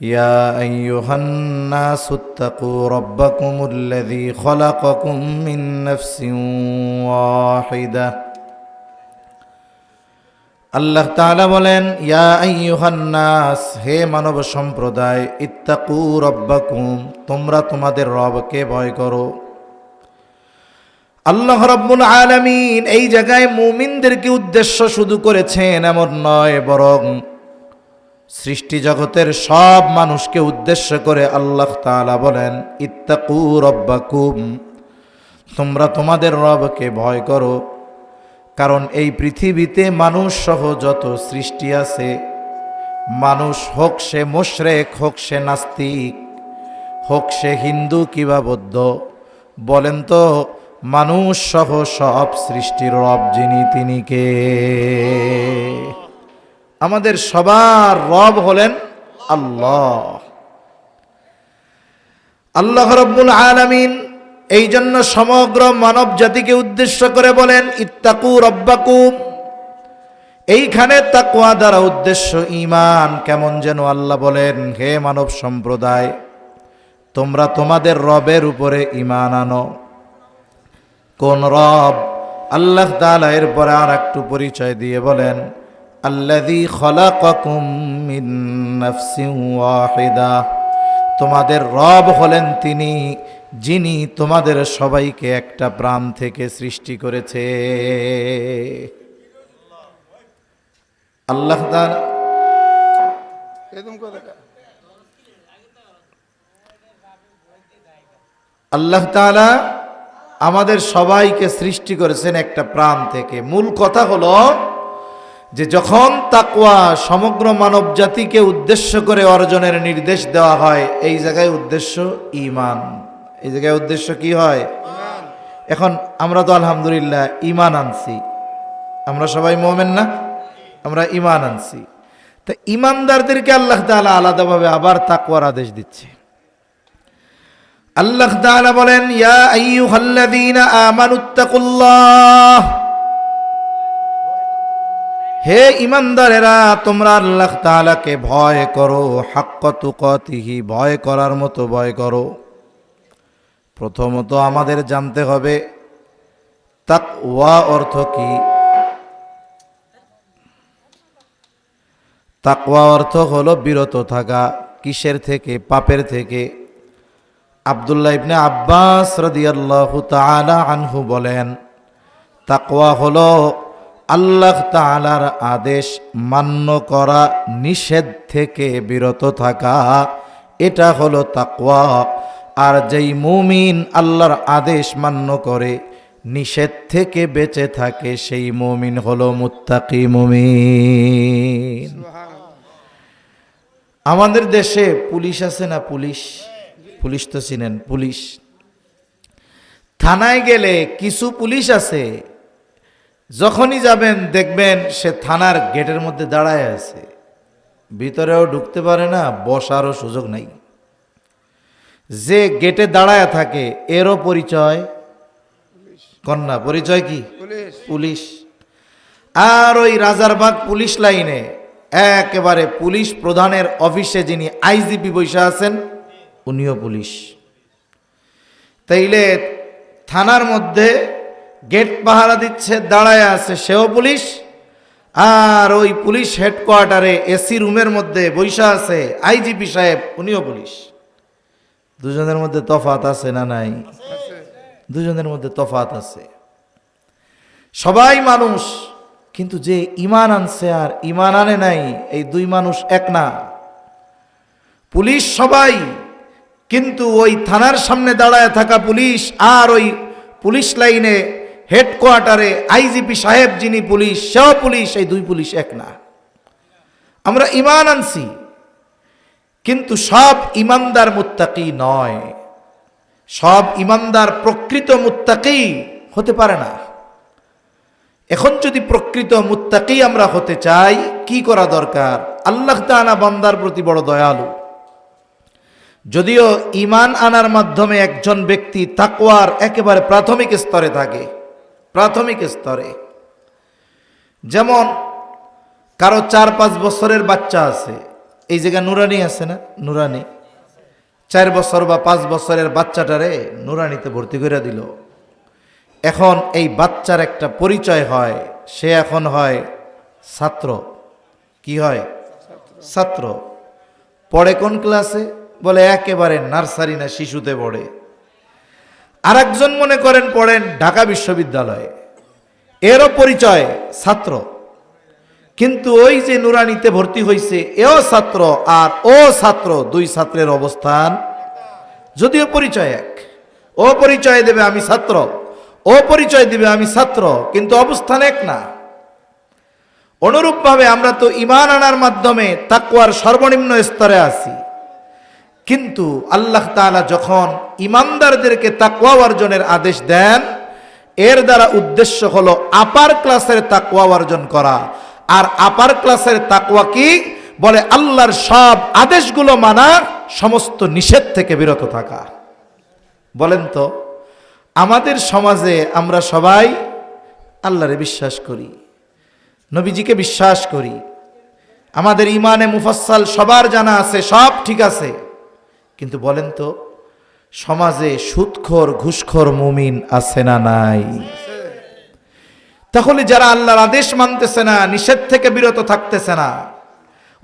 ইয়া আইয়ুহান-নাস ইত্তাকু রাব্বাকুমুল্লাযী খালাকাকুম মিন নাফসিন ওয়াহিদাহ। আল্লাহ তাআলা বলেন, ইয়া আইয়ুহান-নাস, হে মানব সম্প্রদায়, ইত্তাকু রাব্বাকুম, তোমরা তোমাদের রবকে ভয় করো। আল্লাহ রাব্বুল আলামিন এই জায়গায় মুমিনদেরকে উদ্দেশ্য শুধু করেছেন এমন নয়, বরং সৃষ্টি জগতের সব মানুষকে উদ্দেশ্য করে আল্লাহ তাআলা বলেন, ইত্তাকু রাব্বাকুম, তোমরা তোমাদের রবকে ভয় করো। কারণ এই পৃথিবীতে মানুষ সহ যত সৃষ্টি আছে, মানুষ হোক সে মুশরিক, হোক সে নাস্তিক, হোক সে হিন্দু কিংবা বৌদ্ধ, বলেন তো মানুষ সহ সব সৃষ্টির রব যিনি, তিনি কে? আমাদের সবার রব হলেন আল্লাহ। আল্লাহ রাব্বুল আলামিন এই জন্য সমগ্র মানব জাতিকে উদ্দেশ্য করে বলেন, ইত্তাকু রাব্বাকুম। এইখানে তাকওয়া দ্বারা উদ্দেশ্য ঈমান। কেমন যেন আল্লাহ বলেন, হে মানব সম্প্রদায়, তোমরা তোমাদের রবের উপরে ঈমান আনো। কোন রব? আল্লাহ তাআলা এরপরে আর একটু পরিচয় দিয়ে বলেন, আল্লাযী খালাকাকুম মিন নাফসিন ওয়াহিদা, তোমাদের রব হলেন তিনি, যিনি তোমাদের সবাইকে একটা প্রাণ থেকে সৃষ্টি করেছে। আল্লাহ তাআলা আল্লাহ তাআলা আমাদের সবাইকে সৃষ্টি করেছেন একটা প্রাণ থেকে। মূল কথা হলো যে যখন তাকওয়া সমগ্র মানব জাতিকে উদ্দেশ্য করে অর্জনের নির্দেশ দেওয়া হয়, এই জায়গায় উদ্দেশ্য ঈমান। এই জায়গায় উদ্দেশ্য কি হয়? এখন আমরা তো আলহামদুলিল্লাহ ঈমান আনছি, আমরা সবাই মুমিন না? আমরা ঈমান আনছি। তা ঈমানদারদেরকে আল্লাহ তাআলা আলাদাভাবে আবার তাকওয়ার আদেশ দিচ্ছে। আল্লাহ তাআলা বলেন, ইয়া আইয়ুহাল্লাযীনা আমানুত্তাকুল্লাহ, হে ঈমানদারেরা, তোমরা আল্লাহ তাআলাকে ভয় করো, হাক্কা তুকাতিহি, ভয় করার মতো ভয় করো। প্রথমত আমাদের জানতে হবে তাকওয়া অর্থ কি। তাকওয়া অর্থ হলো বিরত থাকা। কিসের থেকে? পাপের থেকে। আব্দুল্লাহ ইবনে আব্বাস রাদিয়াল্লাহু তাআলা আনহু বলেন, তাকওয়া হলো আল্লাহ তাআলার আদেশ মান্য করা, নিষেধ থেকে বিরত থাকা, এটা হলো তাকওয়া। আর যেই মুমিন আল্লাহর আদেশ মান্য করে, নিষেধ থেকে বেঁচে থাকে, সেই মুমিন হলো মুত্তাকি মুমিন। আমাদের দেশে পুলিশ আছে না? পুলিশ তো চিনেন? পুলিশ থানায় গেলে কিছু পুলিশ আছে, যখনই যাবেন দেখবেন সে থানার গেটের মধ্যে দাঁড়ায় আছে, ভিতরেও ঢুকতে পারে না, বসারও সুযোগ নাই। যে গেটে দাঁড়ায় থাকে এরও পরিচয় কন্যা, পরিচয় কি? পুলিশ। আর ওই রাজারবাগ পুলিশ লাইনে একেবারে পুলিশ প্রধানের অফিসে যিনি আইজিপি বৈশা আছেন, উনিও পুলিশ। তাইলে থানার মধ্যে গেট পাহারা দিচ্ছে, দাঁড়ায় আছে, সেও পুলিশ। আর ওই পুলিশ হেডকোয়ার্টারে এসি রুমের মধ্যে বৈশা আছে আইজিপি সাহেব, উনিও পুলিশ। দুজনের মধ্যে তফাৎ আছে না নাই? দুজনের মধ্যে তফাৎ আছে। সবাই মানুষ, কিন্তু যে ঈমান আনছে আর ঈমান আনে নাই, এই দুই মানুষ এক না। পুলিশ সবাই, কিন্তু ওই থানার সামনে দাঁড়ায় থাকা পুলিশ আর ওই পুলিশ লাইনে হেডকোয়ার্টারে আইজিপি সাহেব যিনি পুলিশ, সেও পুলিশ, এই দুই পুলিশ এক না। আমরা ঈমান আনছি, কিন্তু সব ঈমানদার মুত্তাকি নয়। সব ঈমানদার প্রকৃত মুত্তাকি হতে পারে না। এখন যদি প্রকৃত মুত্তাকি আমরা হতে চাই, কি করা দরকার? আল্লাহ তাআলা বান্দার প্রতি বড় দয়ালু। যদিও ঈমান আনার মাধ্যমে একজন ব্যক্তি তাকওয়ার একেবারে প্রাথমিক স্তরে থাকে, প্রাথমিক স্তরে। যেমন কারো 4-5 বছরের বাচ্চা আছে, এই জায়গা নুরানি আছে না, নুরানি 4 বছর বা 5 বছরের বাচ্চাটারে নুরানিতে ভর্তি করে দিল। এখন এই বাচ্চার একটা পরিচয় হয়, সে এখন হয় ছাত্র। কি হয়? ছাত্র। পড়ে কোন ক্লাসে? বলে একেবারে নার্সারি না শিশুতে পড়ে। আরেকজন মনে করেন পড়েন ঢাকা বিশ্ববিদ্যালয়ে, এরও পরিচয় ছাত্র। কিন্তু ওই যে নুরানিতে ভর্তি হয়েছে এও ছাত্র আর ও ছাত্র, 2 ছাত্রের অবস্থান যদিও পরিচয় এক। ও পরিচয় দেবে আমি ছাত্র, ও পরিচয় দিবে আমি ছাত্র, কিন্তু অবস্থান এক না। অনুরূপভাবে আমরা তো ঈমান আনার মাধ্যমে তাকওয়ার সর্বনিম্ন স্তরে আছি, কিন্তু আল্লাহ তাআলা যখন ঈমানদারদেরকে তাকওয়া অর্জনের আদেশ দেন, এর দ্বারা উদ্দেশ্য হলো আপার ক্লাসের তাকওয়া অর্জন করা। আর আপার ক্লাসের তাকওয়া কি? বলে আল্লাহর সব আদেশগুলো মানা, সমস্ত নিষেধ থেকে বিরত থাকা। বলেন তো, আমাদের সমাজে আমরা সবাই আল্লাহরে বিশ্বাস করি, নবীজিকে বিশ্বাস করি, আমাদের ইমানে মুফাসসাল সবার জানা আছে, সব ঠিক আছে, কিন্তু বলেন তো সমাজে সুদখোর ঘুষখোর মুমিন আছে না নাই? তাহলে যারা আল্লাহর আদেশ মানতেছে না, নিষেধ থেকে বিরত থাকতেছে না,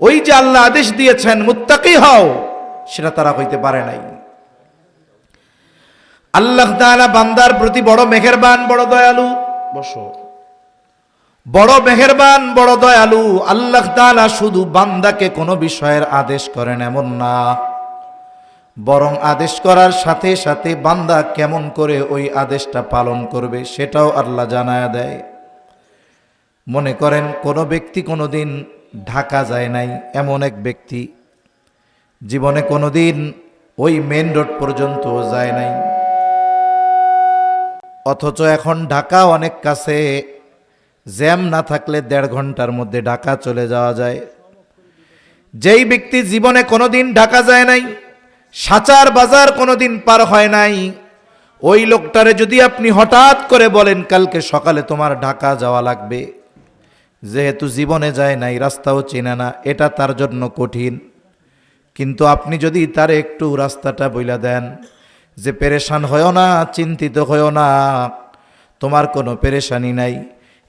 ওই যে আল্লাহ আদেশ দিয়েছেন মুত্তাকি হও, সেটা তারা হইতে পারে নাই। আল্লাহ তাআলা বান্দার প্রতি বড় মেহেরবান, বড় দয়ালু। বসো। বড় মেহেরবান, বড় দয়ালু। আল্লাহ তাআলা শুধু বান্দাকে কোনো বিষয়ের আদেশ করেন এমন না, বরং আদেশ করার সাথে সাথে বান্দা কেমন করে ওই আদেশটা পালন করবে সেটাও আল্লাহ জানায়া দেয়। মনে করেন কোনো ব্যক্তি কোনোদিন ঢাকা যায় নাই, এমন এক ব্যক্তি জীবনে কোনোদিন ওই মেন রোড পর্যন্ত যায় নাই, অথচ এখন ঢাকা অনেক কাছে, জ্যাম না থাকলে 1.5 ঘন্টার মধ্যে ঢাকা চলে যাওয়া যায়। যেই ব্যক্তি জীবনে কোনোদিন ঢাকা যায় নাই, সাচার বাজার কোনোদিন পার হয় নাই, ওই লোকটারে যদি আপনি হঠাৎ করে বলেন কালকে সকালে তোমার ঢাকা যাওয়া লাগবে, যেহেতু জীবনে যায় নাই, রাস্তাও চেনে না, এটা তার জন্য কঠিন। কিন্তু আপনি যদি তার একটু রাস্তাটা বইলা দেন যে পেরেশান হয়েও না, চিন্তিত হয়েও না, তোমার কোনো পেরেশানি নাই,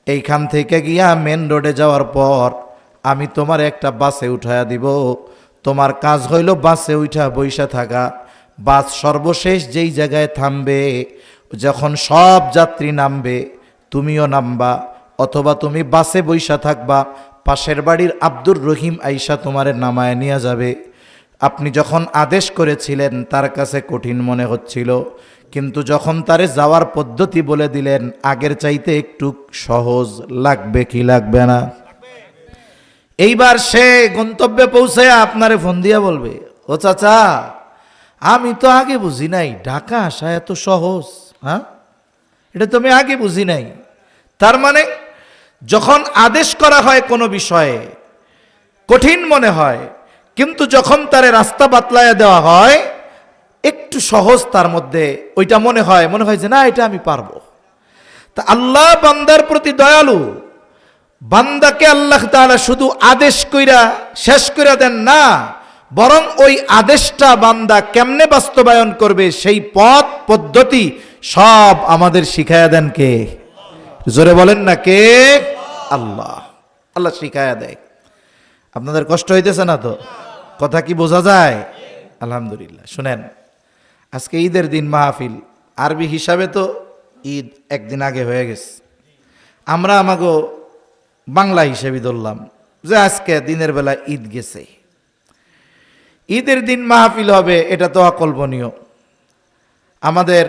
এইখান থেকে গিয়া মেন রোডে যাওয়ার পর আমি তোমার একটা বাসে উঠায়া দিব, তোমার কাজ হইল বাসে উঠা বইসা থাকা, বাস সর্বশেষ যেই জায়গায় থামবে, যখন সব যাত্রী নামবে তুমিও নামবা, অথবা তুমি বাসে বইসা থাকবা, পাশের বাড়ির আব্দুর রহিম আইসা তোমারে নামায় নিয়ে যাবে। আপনি যখন আদেশ করেছিলেন তার কাছে কঠিন মনে হচ্ছিল, কিন্তু যখন তারে যাওয়ার পদ্ধতি বলে দিলেন আগের চাইতে একটু সহজ লাগবে কি লাগবে না? এইবার সে গন্তব্যে পৌঁছে আপনারে ফোন দিয়া বলবে, ও চাচা আমি তো আগে বুঝি নাই ঢাকা আসা এত সহজ, হ্যাঁ এটা তো আমি আগে বুঝি নাই। তার মানে যখন আদেশ করা হয় কোনো বিষয়ে কঠিন মনে হয়, কিন্তু যখন তারে রাস্তা বাতলায়া দেওয়া হয় একটু সহজ, তার মধ্যে ওইটা মনে হয় যে না এটা আমি পারবো। তা আল্লাহ বান্দার প্রতি দয়ালু। বান্দাকে আল্লাহ তাআলা শুধু আদেশ কইরা শেষ কইরা দেন না, বরং ওই আদেশটা বান্দা কেমনে বাস্তবায়ন করবে সেই পথ পদ্ধতি সব আমাদের শিখায়া দেন কে? জোরে বলেন না কে? আল্লাহ। আল্লাহ শিখায়া দেয়। আপনাদের কষ্ট হইতেছে না তো? কথা কি বোঝা যায়? আলহামদুলিল্লাহ। শুনেন, আজকে ঈদের দিন মাহফিল, আরবি হিসাবে তো ঈদ একদিন আগে হয়ে গেছে, আমরা আমাগো বাংলা হিসেবে ধরলাম যে আজকে দিনের বেলা ঈদ গেছে, ঈদের দিন মাহফিল হবে, এটা তো অকল্পনীয়। আমাদের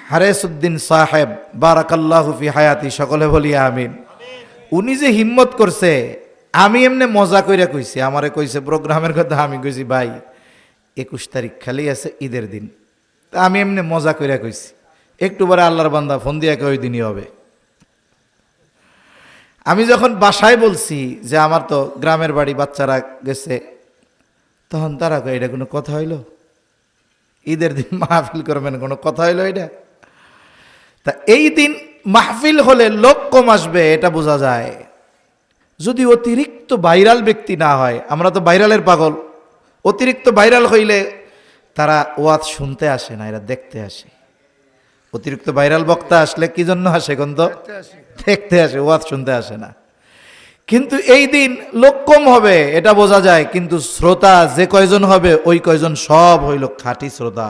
হারেসউদ্দিন সাহেব বারাকাল্লাহু ফি হায়াতি, সকলে বলি আমিন, উনি যে হিম্মত করছে, আমি এমনি মজা কইরা কইছি, আমারে কইছে প্রোগ্রামের কথা, আমি কইছি ভাই 21 তারিখ খালি আছে ঈদের দিন, তা আমি এমনি মজা কইরা কইছি, একটু পরে আল্লাহর বান্দা ফোন দিয়া ওই দিনই হবে। আমি যখন বাসায় বলছি যে আমার তো গ্রামের বাড়ি, বাচ্চারা গেছে, তখন তারা কয় এটা কোনো কথা হইল? ঈদের দিন মাহফিল করবেন, কোনো কথা হইল এটা? তা এই দিন মাহফিল হলে লোক কম আসবে এটা বোঝা যায়, যদি অতিরিক্ত ভাইরাল ব্যক্তি না হয়, আমরা তো ভাইরালের পাগল, অতিরিক্ত ভাইরাল হইলে তারা ওয়াজ শুনতে আসে না, এরা দেখতে আসে। অতিরিক্ত ভাইরাল বক্তা আসলে কি জন্য আসে গন্ধ? দেখতে আসে, ওয়াজ শুনতে আসে না। কিন্তু এই দিন লোক কম হবে এটা বোঝা যায়, কিন্তু শ্রোতা যে কয়জন হবে ওই কয়জন সব হইল খাঁটি শ্রোতা।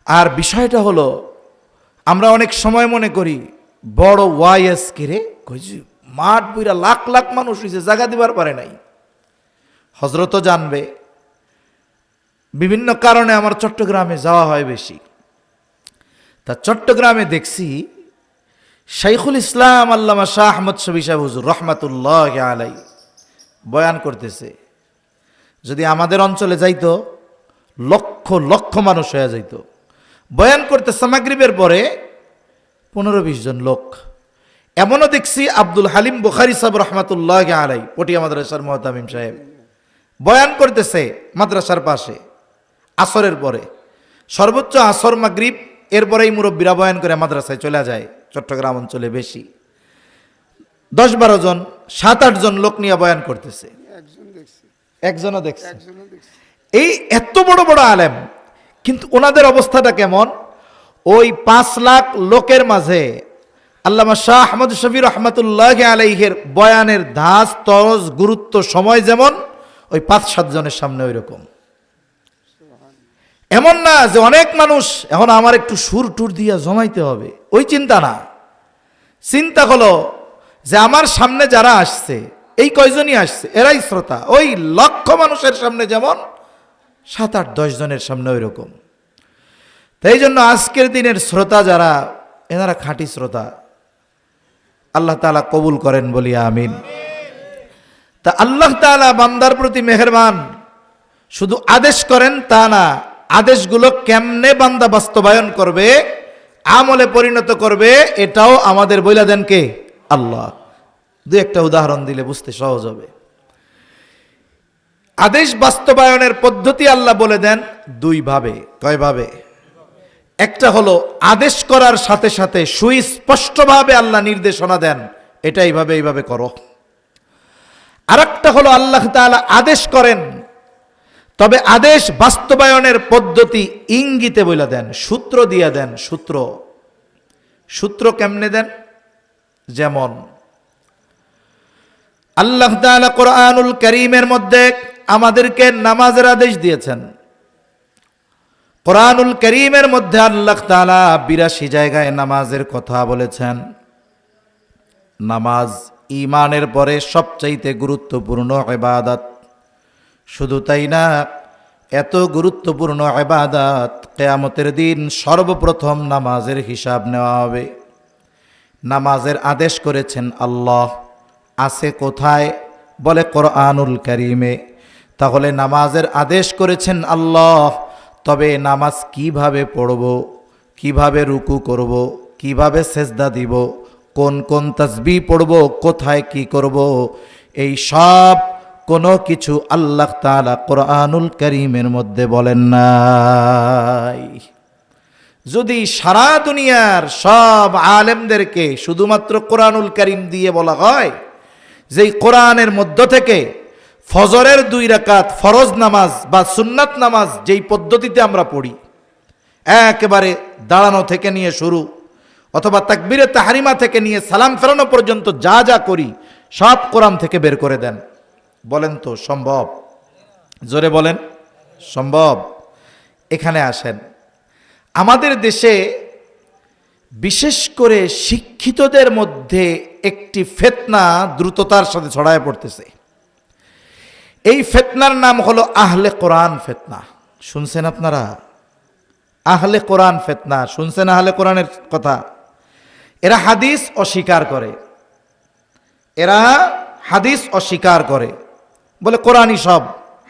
আর বিষয়টা হলো, আমরা অনেক সময় মনে করি বড় ওয়াইএস কিরে কইছি, মাঠ বইরা লাখ লাখ মানুষ হয়েছে, জায়গা দিবার পারে নাই। হজরতও জানবে, বিভিন্ন কারণে আমার চট্টগ্রামে যাওয়া হয় বেশি। তা চট্টগ্রামে দেখছি শাইখুল ইসলাম আল্লামা শাহ আহমদ শফি সাহেব হুজুর রহমাতুল্লাহ আলাই বয়ান করতেছে। যদি আমাদের অঞ্চলে যাইতো লক্ষ লক্ষ মানুষ হয়ে যাইত। বয়ান করতেছে মাগরিবের পরে 15-20 জন লোক। এমনও দেখছি আব্দুল হালিম বুখারী সাহেব রহমাতুল্লাহ আলাই, পটিয়া মাদ্রাসার মুহতামিম সাহেব, বয়ান করতেছে মাদ্রাসার পাশে আসরের পরে। সর্বোচ্চ আসর মাগরিব, এরপরেই মুরব্বীরা বয়ান করে মাদ্রাসায় চলে যায়। চট্টগ্রাম অঞ্চলে বেশি 10-12 জন, 7-8 জন লোক নিয়ে বয়ান করতেছে। একজনও দেখছে। এই এত বড় বড় আলেম, কিন্তু ওনাদের অবস্থাটা কেমন? ওই 5 লাখ লোকের মাঝে আল্লামা শাহ আহমদ শফি রহমাতুল্লাহ আলাইহির বয়ানের ধাঁচ তরজ গুরুত্ব সময় যেমন, ওই 5-7 জনের সামনে ওই রকম। এমন না যে অনেক মানুষ এখন আমার একটু সুর টুর দিয়া জমাইতে হবে, ওই চিন্তা না। চিন্তা হলো যে আমার সামনে যারা আসছে, এই কয়জনই আসছে, এরাই শ্রোতা। ওই লক্ষ মানুষের সামনে যেমন 7-8-10 জনের সামনে ওই রকম। তাই জন্য আজকের দিনের শ্রোতা যারা, এনারা খাঁটি শ্রোতা। আল্লাহ তাআলা কবুল করেন বলি আমিন। তা আল্লাহ তাআলা বান্দার প্রতি মেহেরবান, শুধু আদেশ করেন তা না, আদেশগুলো কেমনে বান্দা বাস্তবায়ন করবে, আমলে পরিণত করবে, এটাও আমাদের বইলা দেন কে? আল্লাহ। দুই একটা উদাহরণ দিলে বুঝতে সহজ হবে। আদেশ বাস্তবায়নের পদ্ধতি আল্লাহ বলে দেন 2 ভাবে। কয় ভাবে? একটা হলো আদেশ করার সাথে সাথে সুস্পষ্টভাবে আল্লাহ নির্দেশনা দেন, এটা এইভাবে এইভাবে করো। আরেকটা হলো আল্লাহ তাআলা আদেশ করেন, তবে আদেশ বাস্তবায়নের পদ্ধতি ইঙ্গিতে বলে দেন, সূত্র দিয়ে দেন। সূত্র কেমনে দেন? যেমন আল্লাহ তাআলা কোরআনুল কারীমের মধ্যে আমাদেরকে নামাজের আদেশ দিয়েছেন। কোরআনুল কারীমের মধ্যে আল্লাহ তাআলা 82 জায়গায় নামাজের কথা বলেছেন। নামাজ ঈমানের পরে সবচাইতে গুরুত্বপূর্ণ ইবাদত। শুধু তাই না, এত গুরুত্বপূর্ণ ইবাদত, কিয়ামতের দিন সর্বপ্রথম নামাজের হিসাব নেওয়া হবে। নামাজের আদেশ করেছেন আল্লাহ, আছে কোথায়? বলে কোরআনুল কারীমে। তাহলে নামাজের আদেশ করেছেন আল্লাহ, তবে নামাজ কিভাবে পড়ব, কিভাবে রুকু করব, কিভাবে সেজদা দিব, কোন কোন তাসবিহ পড়ব, কোথায় কি করব, এই সব কোনো কিছু আল্লাহ তাআলা কোরআনুল কারীমের মধ্যে বলেন নাই। যদি সারা দুনিয়ার সব আলেমদেরকে শুধুমাত্র কোরআনুল কারীম দিয়ে বলা হয়, যেই কোরআনের মধ্য থেকে ফজরের 2 রাকাত ফরজ নামাজ বা সুন্নাত নামাজ যেই পদ্ধতিতে আমরা পড়ি, একেবারে দাঁড়ানো থেকে নিয়ে শুরু, অথবা তাকবীরে তাহরিমা থেকে নিয়ে সালাম ফেরানো পর্যন্ত যা যা করি সব কোরআন থেকে বের করে দেন। বলেন তো সম্ভব? জোরে বলেন সম্ভব? এখানে আসেন। আমাদের দেশে বিশেষ করে শিক্ষিতদের মধ্যে একটি ফিতনা দ্রুততার সাথে ছড়ায় পড়তেছে। এই ফিতনার নাম হলো আহলে কোরআন ফিতনা। শুনছেন আপনারা? আহলে কোরআন ফিতনা শুনছেন? আহলে কোরআনের কথা। এরা হাদিস অস্বীকার করে, এরা হাদিস অস্বীকার করে, বলে কোরআনই সব,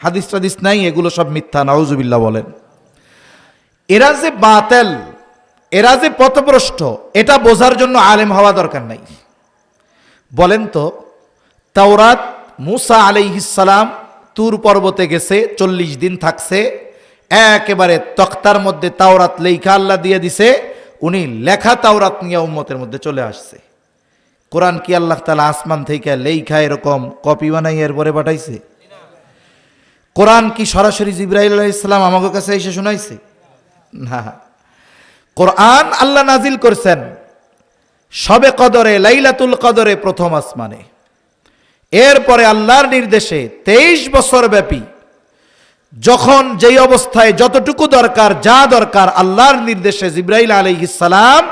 হাদিস টাদিস নাই, এগুলো সব মিথ্যা, নাউজুবিল্লাহ বলেন। এরা যে বাতিল, এরা যে পথভ্রষ্ট, এটা বোঝার জন্য আলেম হওয়া দরকার নাই। বলেন তো, তাওরাত মুসা আলাইহিস সালাম তুর পর্বতে গেছে, 40 দিন থাকছে, একেবারে তখতার মধ্যে তাওরাত লেখা আল্লাহ দিয়ে দিছে, উনি লেখা তাওরাত নিয়ে উম্মতের মধ্যে চলে আসছে। কোরআন কি আল্লাহ তাআলা আসমান থেকে লেখা এরকম কপি বানাই এরপরে পাঠাইছে? কোরআন কি সরাসরি জিবরাইল আলাইহিস সালাম আমাদের কাছে এসে শোনাইছে? না, কোরআন আল্লাহ নাজিল করছেন শবে কদরে, লাইলাতুল কদরে, প্রথম আসমানে। এরপরে আল্লাহর নির্দেশে 23 বছর ব্যাপী যখন যেই অবস্থায় যতটুকু দরকার, যা দরকার, আল্লাহর নির্দেশে জিবরাইল আলাইহিস সালাম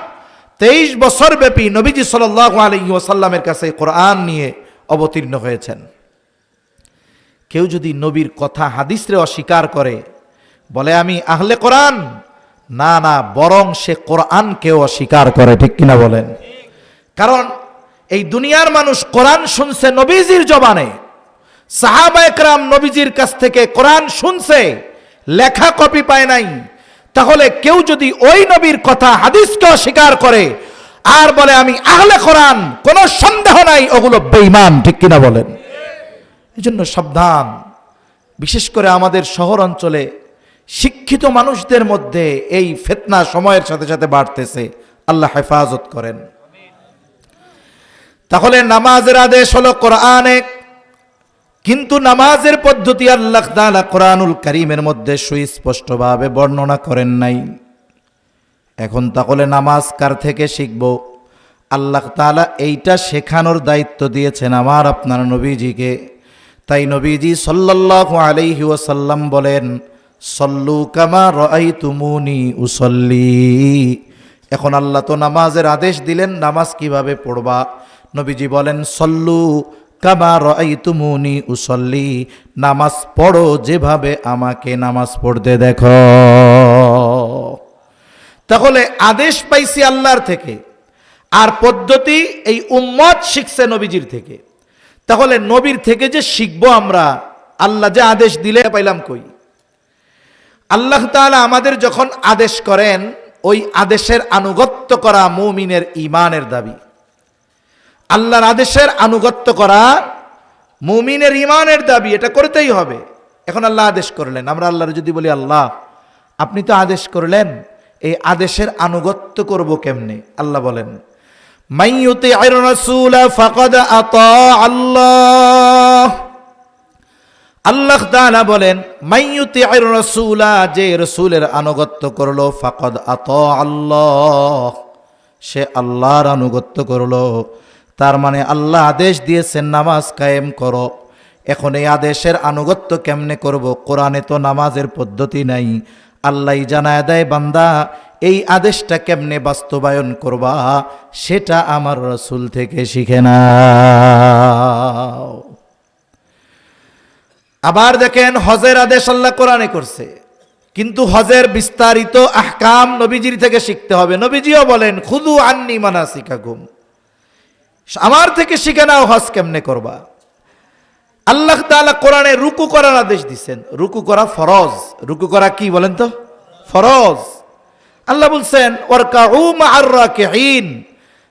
23 বছর ব্যাপী নবীজি সাল্লাল্লাহু আলাইহি ওয়াসাল্লামের কাছে কোরআন নিয়ে অবতীর্ণ হয়েছেন। কেউ যদি নবীর কথা হাদিসরে অস্বীকার করে, বলে আমি আহলে কোরআন, না না, বরং সে কোরআনকেও অস্বীকার করে। ঠিক কিনা বলেন? কারণ এই দুনিয়ার মানুষ কোরআন শুনছে নবীজির জবানে, সাহাবা একরাম নবীজির কাছ থেকে কোরআন শুনছে, লেখা কপি পায় নাই। তাহলে কেউ যদি ওই নবীর কথা হাদিসকে অস্বীকার করে আর বলে আমি আহলে কোরআন, কোনো সন্দেহ নাই ওগুলো বেঈমান। ঠিক কিনা বলেন? এই জন্য সাবধান। বিশেষ করে আমাদের শহর অঞ্চলে শিক্ষিত মানুষদের মধ্যে এই ফিতনা সময়ের সাথে সাথে বাড়তেছে। আল্লাহ হেফাজত করেন। তাহলে নামাজের আদেশ হলো কোরআনে, কিন্তু নামাজের পদ্ধতি আল্লাহ তাআলা কোরআনুল কারীমের মধ্যে সুস্পষ্টভাবে বর্ণনা করেন নাই। এখন তাহলে নামাজ কার থেকে শিখব? আল্লাহ তাআলা এইটা শেখানোর দায়িত্ব দিয়েছেন আমার আপনার নবীজিকে। তাই নবীজি সাল্লাল্লাহু আলাইহি ওয়াসাল্লাম বলেন, সল্লু কামা রাআইতুমুনি উসল্লি। এখন আল্লাহ তো নামাজের আদেশ দিলেন, নামাজ কিভাবে পড়বা? নবীজি বলেন, সল্লু কামা রাআইতুমুনি উসল্লি, নামাজ পড়ো যেভাবে আমাকে নামাজ পড়তে দেখো। তাহলে আদেশ পাইছি আল্লাহর থেকে, আর পদ্ধতি এই উম্মত শিখছে নবীজির থেকে। তাহলে নবীর থেকে যে শিখবো আমরা, আল্লাহ যে আদেশ দিলে পাইলাম কই? আল্লাহ তাআলা আমাদের যখন আদেশ করেন, ওই আদেশের আনুগত্য করা মুমিনের ঈমানের দাবি। আল্লাহর আদেশের আনুগত্য করা মুমিনের ঈমানের দাবি, এটা করতেই হবে। এখন আল্লাহ আদেশ করলেন, আমরা আল্লাহর যদি বলি আল্লাহ আপনি তো আদেশ করলেন, এই আদেশের আনুগত্য করব কেমনে? আল্লাহ বলেন, মাইয়ুতি'আর রাসূলা ফাকাদ আতা আল্লাহ। আল্লাহ তাআলা বলেন, মাইয়ুতি'আর রাসূলা, যে রাসূলের আনুগত্য করলো, ফাকাদ আতা আল্লাহ, সে আল্লাহর আনুগত্য করলো। তার মানে আল্লাহ আদেশ দিয়েছেন নামাজ কায়েম করো। এখন এই আদেশের আনুগত্য কেমনে করব? কোরআনে তো নামাজের পদ্ধতি নাই। আল্লাহই জানায় দেয়, বান্দা এই আদেশটা কেমনে বাস্তবায়ন করবা সেটা আমার রাসূল থেকে শিখে নাও। আবার দেখেন, হজের আদেশ আল্লাহ কোরআনে করছে, কিন্তু হজের বিস্তারিত আহকাম নবীজির থেকে শিখতে হবে। নবীজিও বলেন, খুযু আন্নী মানাসিকাকুম, আমার থেকে শিখে নাও হজ কেমনে করবা। আল্লাহ তাআলা কোরআনে রুকু করার আদেশ দিচ্ছেন। রুকু করা ফরজ। রুকু করা কি বলেন তো? ফরজ। আল্লাহ বলছেন, ওয়ারকাউ মা'আর রাকিঈন,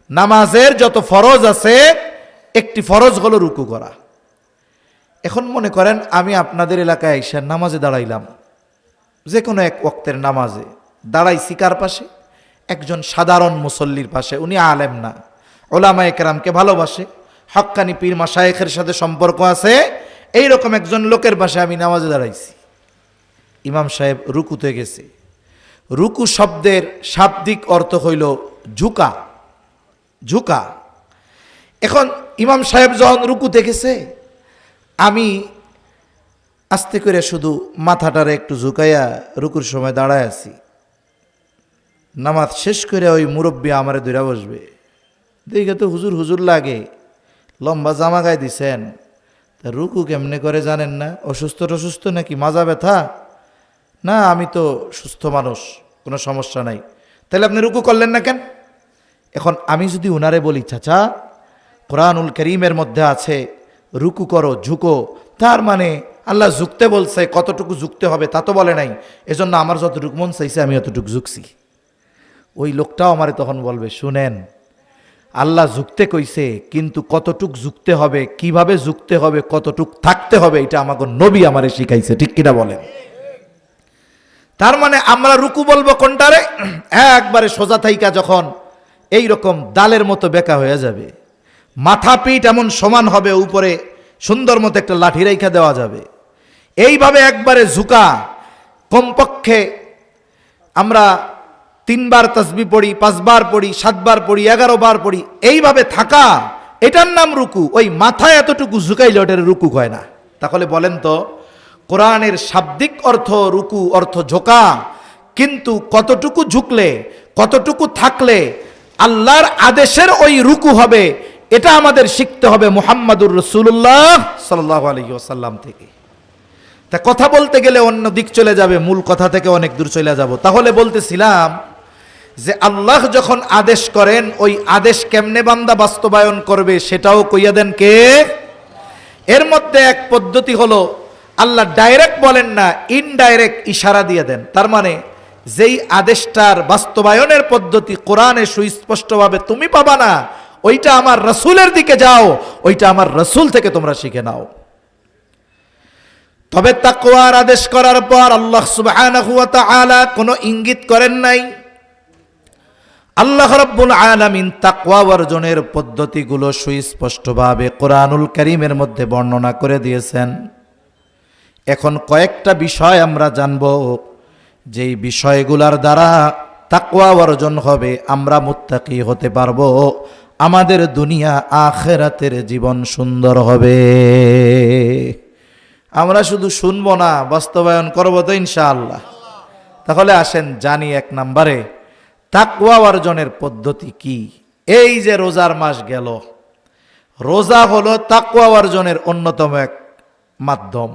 নামাজের যত ফরজ আছে একটি ফরজ হলো রুকু করা। এখন মনে করেন আমি আপনাদের এলাকায় এসে নামাজে দাঁড়াইলাম, যে কোনো এক ওয়াক্তের নামাজে দাঁড়াইছি। কার পাশে? একজন সাধারণ মুসল্লির পাশে। উনি আলেম না, ওলামায়ে কেরামকে ভালোবাসে, হক্কানি পীর মাশায়েখের সাথে সম্পর্ক আছে, এইরকম একজন লোকের পাশে আমি নামাজে দাঁড়াইছি। ইমাম সাহেব রুকুতে গেছে। রুকু শব্দের শাব্দিক অর্থ হইল ঝুঁকা, ঝুঁকা। এখন ইমাম সাহেব যখন রুকুতে গেছে, আমি আস্তে করে শুধু মাথাটারে একটু ঝুঁকাইয়া রুকুর সময় দাঁড়ায় আছি। নামাজ শেষ করে ওই মুরব্বী আমারে ধরে বসবে। দেখে তো হুজুর হুজুর লাগে, লম্বা জামা গায়ে দিছেন, তা রুকু কেমনে করে জানেন না? অসুস্থ টসুস্থ নাকি? মাজা ব্যথা? না, আমি তো সুস্থ মানুষ, কোনো সমস্যা নাই। তাহলে আপনি রুকু করলেন না কেন? এখন আমি যদি উনারে বলি, চাচা কোরআনুল কারীমের মধ্যে আছে রুকু করো, ঝুঁকো, তার মানে আল্লাহ ঝুঁকতে বলছে, কতটুকু ঝুঁকতে হবে তা তো বলে নাই, এজন্য আমার যতটুকু মন চাইছে আমি অতটুকু ঝুঁকছি। ওই লোকটাও আমারে তখন বলবে, শুনেন, আল্লাহ ঝুঁকতে কইছে, কিন্তু কতটুক ঝুঁকতে হবে, কিভাবে ঝুঁকতে হবে, কতটুক থাকতে হবে, এটা আমাকে নবী আমারে শিখাইছে। ঠিক কিনা বলেন? তার মানে আমরা রুকু বলবো কোনটারে? একবারে সোজা থাইকা যখন এই রকম দালের মতো বেঁকা হয়ে যাবে, মাথা পিঠ এমন সমান হবে, উপরে সুন্দর মতো একটা লাঠি রেখা দেওয়া যাবে। এইভাবে একবারে ঝুঁকা, কমপক্ষে আমরা 3 বার তাসবিহ পড়ি, 5 বার পড়ি, 7 বার পড়ি, 11 বার পড়ি, এইভাবে থাকা, এটার নাম রুকু। ওই মাথায় এতটুকু ঝুঁকাইলে ওটার রুকু হয় না। তাহলে বলেন তো, কোরআনের শাব্দিক অর্থ রুকু, অর্থ ঝোঁকা, কিন্তু কতটুকু ঝুঁকলে, কতটুকু থাকলে আল্লাহর আদেশের ওই রুকু হবে, এটা আমাদের শিখতে হবে মুহাম্মাদুর রাসূলুল্লাহ সাল্লাল্লাহু আলাইহি ওয়াসাল্লাম থেকে। তা কথা বলতে গেলে অন্য দিক চলে যাবে, মূল কথা থেকে অনেক দূর চলে যাব। তাহলে বলতেছিলাম যে আল্লাহ যখন আদেশ করেন, ওই আদেশ কেমনে বান্দা বাস্তবায়ন করবে সেটাও কইয়া দেন কে? এর মধ্যে এক পদ্ধতি হলো, আল্লাহ ডাইরেক্ট বলেন না, ইনডাইরেক্ট ইশারা দিয়ে দেন। তার মানে যেই আদেশটার বাস্তবায়নের পদ্ধতি কোরআনে সুস্পষ্টভাবে তুমি পাবা না, ওইটা আমার রাসূলের দিকে যাও, ওইটা আমার রাসূল থেকে তোমরা শিখে নাও। তবে তাকওয়ার আদেশ করার পর আল্লাহ সুবহানাহু ওয়া তাআলা কোনো ইঙ্গিত করেন নাই। আল্লাহ রাব্বুল আলামিন তাকওয়া অর্জনের পদ্ধতিগুলো সুস্পষ্টভাবে কোরআনুল কারীমের মধ্যে বর্ণনা করে দিয়েছেন। এখন কয়েকটা বিষয় আমরা জানব, যেই বিষয়গুলোর দ্বারা তাকওয়া অর্জন হবে, আমরা মুত্তাকি হতে পারবো, আমাদের দুনিয়া আখিরাতের জীবন সুন্দর হবে। আমরা শুধু শুনবো না, বাস্তবায়ন করবো তো ইনশাআল্লাহ। তাহলে আসেন জানি 1 নম্বরে তাকওয়া অর্জনের পদ্ধতি কি। এই যে রোজার মাস গেল, রোজা হলো তাকওয়া অর্জনের অন্যতম এক মাধ্যম।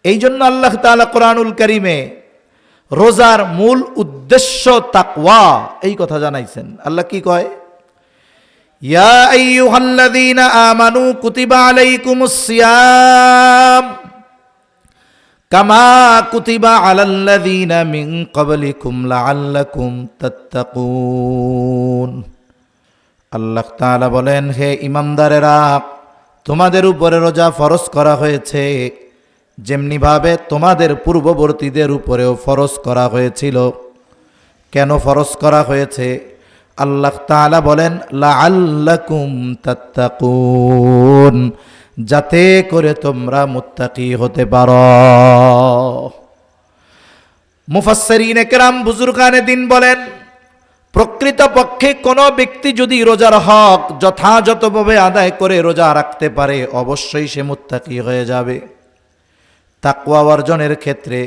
এই জন্য আল্লাহ তাআলা কোরআনুল কারীমে রোজার মূল উদ্দেশ্য তাকওয়া, এই কথা জানাইছেন। আল্লাহ কি কয়? ইয়া আইয়ুহাল্লাযীনা আমানু কুতিবা আলাইকুমুস সিয়াম কামা কুতিবা আলাল্লাযীনা মিন ক্বাবলিকুম লাআল্লাকুম তাত্তাকুন। আল্লাহ তাআলা বলেন, হে ঈমানদারেরা, তোমাদের উপরে রোজা ফরজ করা হয়েছে যেমনিভাবে তোমাদের পূর্ববর্তীদের উপরেও ফরজ করা হয়েছিল। কেন ফরজ করা হয়েছে? আল্লাহ তাআলা বলেন লাআল্লাকুম তাত্তাকুন, যাতে করে তোমরা মুত্তাকি হতে পারো। মুফাসসিরিনে কেরাম বুজুর্গানে দিন বলেন, প্রকৃতপক্ষে কোনো ব্যক্তি যদি রোজার হক যথাযথভাবে আদায় করে রোজা রাখতে পারে, অবশ্যই সে মুত্তাকি হয়ে যাবে। তাকওয়া অর্জনের ক্ষেত্রে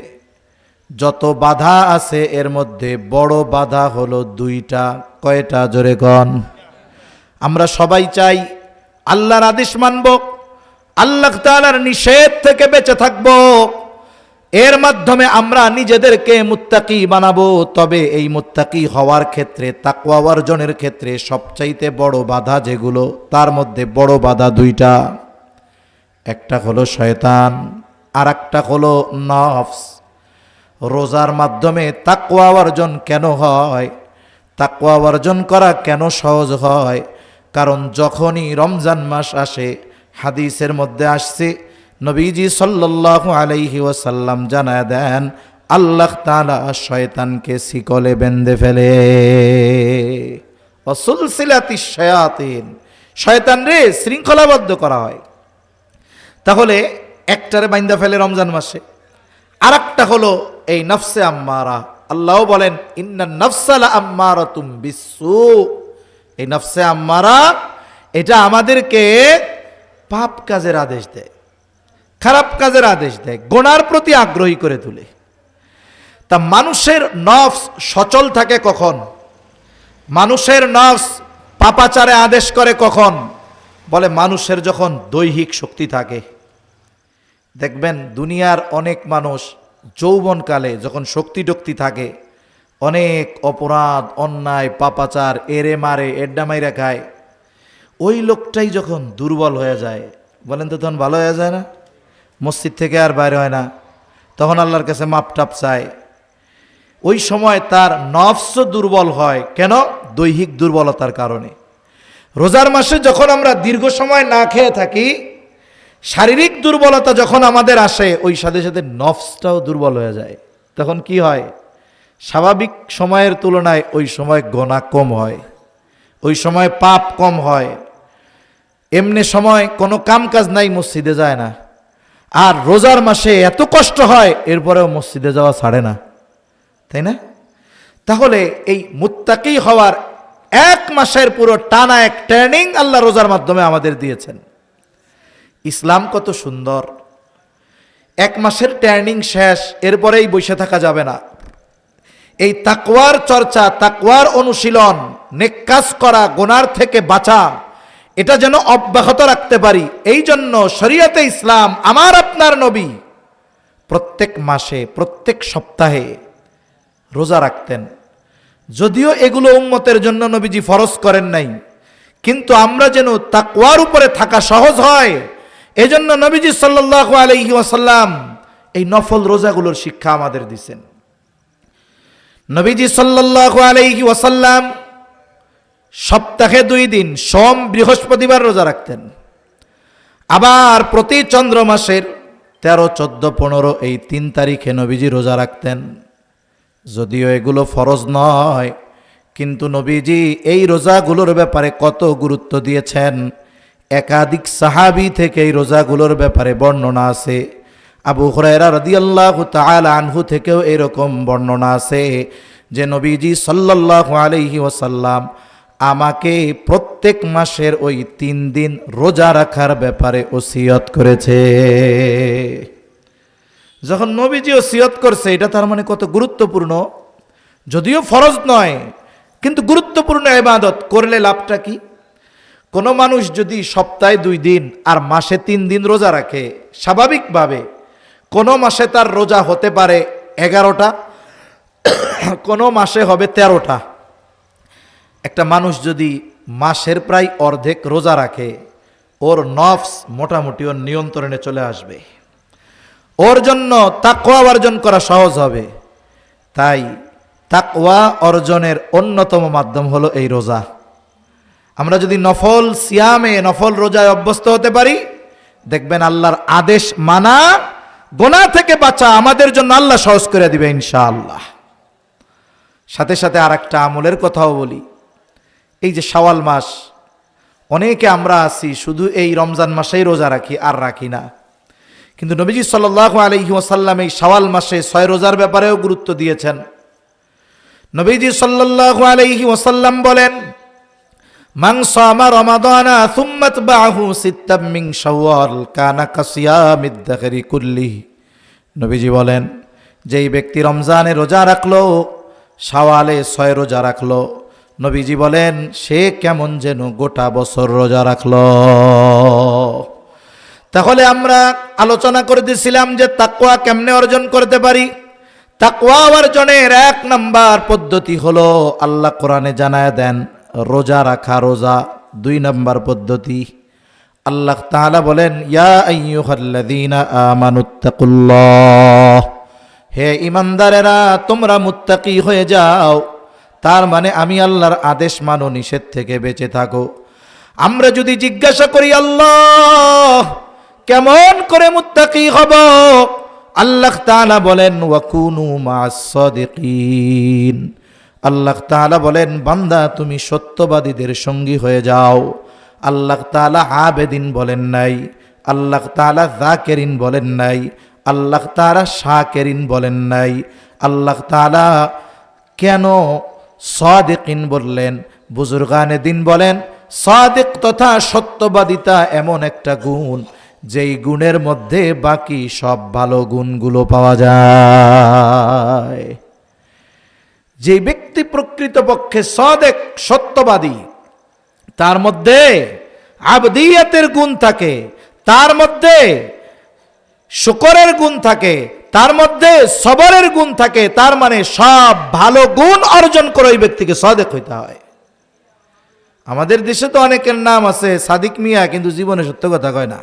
যত বাধা আছে, এর মধ্যে বড় বাধা হলো 2টা। কয়টা? জোরে গণ। আমরা সবাই চাই আল্লাহর আদেশ মানব, আল্লাহ তাআলার নিষেধ থেকে বেঁচে থাকব, এর মাধ্যমে আমরা নিজেদেরকে মুত্তাকি বানাবো। তবে এই মুত্তাকি হওয়ার ক্ষেত্রে, তাকওয়া অর্জনের ক্ষেত্রে সবচাইতে বড় বাধা যেগুলো, তার মধ্যে বড় বাধা 2টা। একটা হলো শয়তান, আর একটা হলো নফস। রোজার মাধ্যমে তাকওয়া অর্জন কেন হয়? তাকওয়া অর্জন করা কেন সহজ হয়? কারণ যখনই রমজান মাস আসে, হাদিসের মধ্যে আসছে, নবীজি সাল্লাল্লাহু আলাইহি ওয়াসাল্লাম জানায় দেন, আল্লাহ তাআলা শয়তানকে শিকলে বেঁধে ফেলে। ওয়াসুলসিলাতিশ শায়াতিন, শয়তান রে শৃঙ্খলাবদ্ধ করা হয়। তাহলে একটারে বাইন্ধা ফেলে রমজান মাসে, আর একটা হলো এই নফসে আম্মারা। আল্লাহ বলেন ইন্নান নাফসা লাআম্মারাতুম বিসসু, এই নফসে আম্মারা এটা আমাদেরকে পাপ কাজের আদেশ দেয়, খারাপ কাজের আদেশ দেয়, গুনার প্রতি আগ্রহী করে তোলে। তা মানুষের নফস সচল থাকে কখন? মানুষের নফস পাপাচারে আদেশ করে কখন? বলে মানুষের যখন দৈহিক শক্তি থাকে। দেখবেন দুনিয়ার অনেক মানুষ যৌবনকালে যখন শক্তি টক্তি থাকে, অনেক অপরাধ, অন্যায়, পাপাচার, এরে মারে, এড্ডা মাইরা খায়। ওই লোকটাই যখন দুর্বল হয়ে যায়, বলেন তো তখন ভালো হয়ে যায় না? মসজিদ থেকে আর বাইরে হয় না, তখন আল্লাহর কাছে মাপ টাপ চায়। ওই সময় তার নফস দুর্বল হয়। কেন? দৈহিক দুর্বলতার কারণে। রোজার মাসে যখন আমরা দীর্ঘ সময় না খেয়ে থাকি, শারীরিক দুর্বলতা যখন আমাদের আসে, ওই সাথে সাথে নফসটাও দুর্বল হয়ে যায়। তখন কি হয়? স্বাভাবিক সময়ের তুলনায় ওই সময় গুনাহ কম হয়, ওই সময় পাপ কম হয়। এমনি সময় কোনো কাম কাজ নাই, মসজিদে যায় না। আর রোজার মাসে এত কষ্ট হয়, এরপরেও মসজিদে যাওয়া ছাড়ে না, তাই না? তাহলে এই মুত্তাকি হওয়ার এক মাসের পুরো টানা এক ট্রেনিং আল্লাহ রোজার মাধ্যমে আমাদের দিয়েছেন। ইসলাম কত সুন্দর! এক মাসের ট্রেনিং শেষ, এরপরেই বসে থাকা যাবে না। এই তাকওয়ার চর্চা, তাকওয়ার অনুশীলন, নেক কাজ করা, গুনার থেকে বাঁচা, এটা যেন অব্যাহত রাখতে পারি, এই জন্য শরীয়তে ইসলাম, আমার আপনার নবী প্রত্যেক মাসে, প্রত্যেক সপ্তাহে রোজা রাখতেন। যদিও এগুলো উম্মতের জন্য নবীজি ফরজ করেন নাই, কিন্তু আমরা যেন তাকওয়ার উপরে থাকা সহজ হয়, এজন্য নবীজি সাল্লাল্লাহু আলাইহি ওয়াসাল্লাম এই নফল রোজাগুলোর শিক্ষা আমাদের দিয়েছেন। নবীজি সাল্লাল্লাহু আলাইহি ওয়াসাল্লাম সপ্তাহে 2 দিন, সোম বৃহস্পতিবার রোজা রাখতেন। আবার প্রতি চন্দ্র মাসের 13, 14, 15 এই 3 তারিখে নবীজি রোজা রাখতেন। যদিও এগুলো ফরজ নয়, কিন্তু নবীজি এই রোজাগুলোর ব্যাপারে কত গুরুত্ব দিয়েছেন। একাধিক সাহাবী থেকে এই রোজাগুলোর ব্যাপারে বর্ণনা আছে। আবু হুরায়রা রাদিয়াল্লাহু তাআলা আনহু থেকেও এরকম বর্ণনা আছে যে নবীজি সাল্লাল্লাহু আলাইহি ওয়াসাল্লাম আমাকে প্রত্যেক মাসের ওই 3 দিন রোজা রাখার ব্যাপারে ওসিয়ত করেছে। যখন নবীজি ওসিয়ত করছে, এটা তার মানে কত গুরুত্বপূর্ণ। যদিও ফরজ নয়, কিন্তু গুরুত্বপূর্ণ ইবাদত। করলে লাভটা কি? কোনো মানুষ যদি সপ্তাহে 2 দিন আর মাসে 3 দিন রোজা রাখে, স্বাভাবিকভাবে কোনো মাসে তার রোজা হতে পারে 11টা, কোনো মাসে হবে 13টা। একটা মানুষ যদি মাসের প্রায় অর্ধেক রোজা রাখে, ওর নফস মোটামুটি ওর নিয়ন্ত্রণে চলে আসবে, ওর জন্য তাকওয়া অর্জন করা সহজ হবে। তাই তাকওয়া অর্জনের অন্যতম মাধ্যম হলো এই রোজা। আমরা যদি নফল সিয়ামে, নফল রোজায় অভ্যস্ত হতে পারি, দেখবেন আল্লাহর আদেশ মানা, গুনাহ থেকে বাঁচা আমাদের জন্য আল্লাহ সহজ করে দিবে ইনশাআল্লাহ। সাথে সাথে আর একটা আমলের কথাও বলি। এই যে শাওয়াল মাস, অনেকে আমরা আছি শুধু এই রমজান মাসেই রোজা রাখি, আর রাখি না। কিন্তু নবীজি সাল্লাল্লাহু আলাইহি ওয়াসাল্লাম এই শাওয়াল মাসে 6 রোজার ব্যাপারেও গুরুত্ব দিয়েছেন। নবীজি সাল্লাল্লাহু আলাইহি ওয়াসাল্লাম বলেন, মান সামা রমাদানা সুম্মা তাবাহু সিত্তাম মিন শাওয়াল কানা কাসিয়ামিদ দাহরি কুল্লিহি। নবীজি বলেন, যেই ব্যক্তি রমজানে রোজা রাখলো, শাওয়ালে 6 রোজা রাখলো, নবীজি বলেন সে কেমন যেন গোটা বছর রোজা রাখলো। তাহলে আমরা আলোচনা করতেছিলাম যে তাকওয়া কেমনে অর্জন করতে পারি। তাকওয়া অর্জনের 1 নাম্বার পদ্ধতি হলো, আল্লাহ কোরআনে জানায় দেন, রোজা রাখা। রোজা 2 নাম্বার পদ্ধতি। আল্লাহ তাআলা বলেন, ইয়া আইয়ুহাল্লাযীনা আমানুত্তাকুল্লাহ, হে ঈমানদারেরা তোমরা মুত্তাকি হয়ে যাও। তার মানে আমি আল্লাহর আদেশ মানো, নিষেধ থেকে বেঁচে থাকো। আমরা যদি জিজ্ঞাসা করি, আল্লাহ কেমন করে মুত্তাকি হব, আল্লাহ তাআলা বলেন, ওয়াকুনু মা'আস সাদিকিন। আল্লাহ তাআলা বলেন, বান্দা তুমি সত্যবাদীদের সঙ্গী হয়ে যাও। আল্লাহ তাআলা আবেদিন বলেন নাই, আল্লাহ তাআলা যাকিরিন বলেন নাই, আল্লাহ তাআলা শাকিরিন বলেন নাই। আল্লাহ তাআলা কেন সাদিকিন বললেন? বুজুর্গানে দিন বলেন, সাদিক তথা সত্যবাদিতা এমন একটা গুণ, যেই গুণের মধ্যে বাকি সব ভালো গুণগুলো পাওয়া যায়। যে ব্যক্তি প্রকৃতপক্ষে সাদিক, সত্যবাদী, তার মধ্যে আবদিয়াতের গুণ থাকে, তার মধ্যে শুকরের গুণ থাকে, তার মধ্যে সবরের গুণ থাকে। তার মানে সব ভালো গুণ অর্জন করে ওই ব্যক্তিকে সাদিক হইতে হয়। আমাদের দেশে তো অনেকের নাম আছে সাদিক মিয়া, কিন্তু জীবনে সত্য কথা কয় না।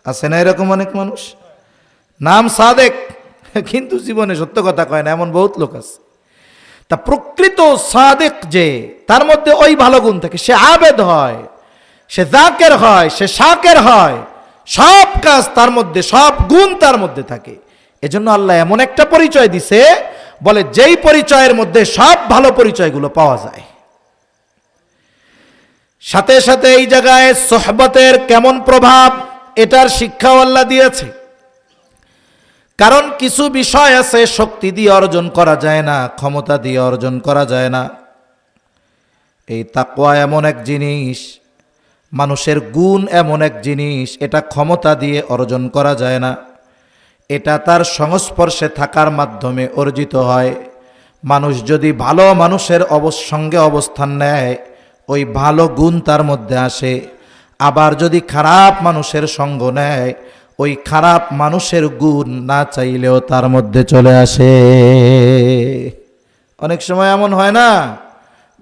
আছে না এরকম অনেক মানুষ, নাম সাদেক কিন্তু জীবনে সত্য কথা কয় না, এমন বহুত লোক আছে। তা প্রকৃত সাদেক যে, তার মধ্যে ওই ভালো গুণ থাকে, সে আবেদ হয়, সে যাকের হয়, সে শাকের হয়, সব কাজ তার মধ্যে, সব গুণ তার মধ্যে থাকে। এজন্য আল্লাহ এমন একটা পরিচয় দিছে, বলে যেই পরিচয়ের মধ্যে সব ভালো পরিচয়গুলো পাওয়া যায়। সাথে সাথে এই জায়গায় সোহবতের কেমন প্রভাব এটার শিক্ষাও আল্লাহ দিয়েছে। কারণ কিছু বিষয় আছে শক্তি দিয়ে অর্জন করা যায় না, ক্ষমতা দিয়ে অর্জন করা যায় না। এই তাকওয়া এমন এক জিনিস, মানুষের গুণ এমন এক জিনিস, এটা ক্ষমতা দিয়ে অর্জন করা যায় না, এটা তার সংস্পর্শে থাকার মাধ্যমে অর্জিত হয়। মানুষ যদি ভালো মানুষের সঙ্গে অবস্থান নেয়, ওই ভালো গুণ তার মধ্যে আসে। আবার যদি খারাপ মানুষের সঙ্গ নেয়, ওই খারাপ মানুষের গুণ না চাইলেও তার মধ্যে চলে আসে। অনেক সময় এমন হয় না,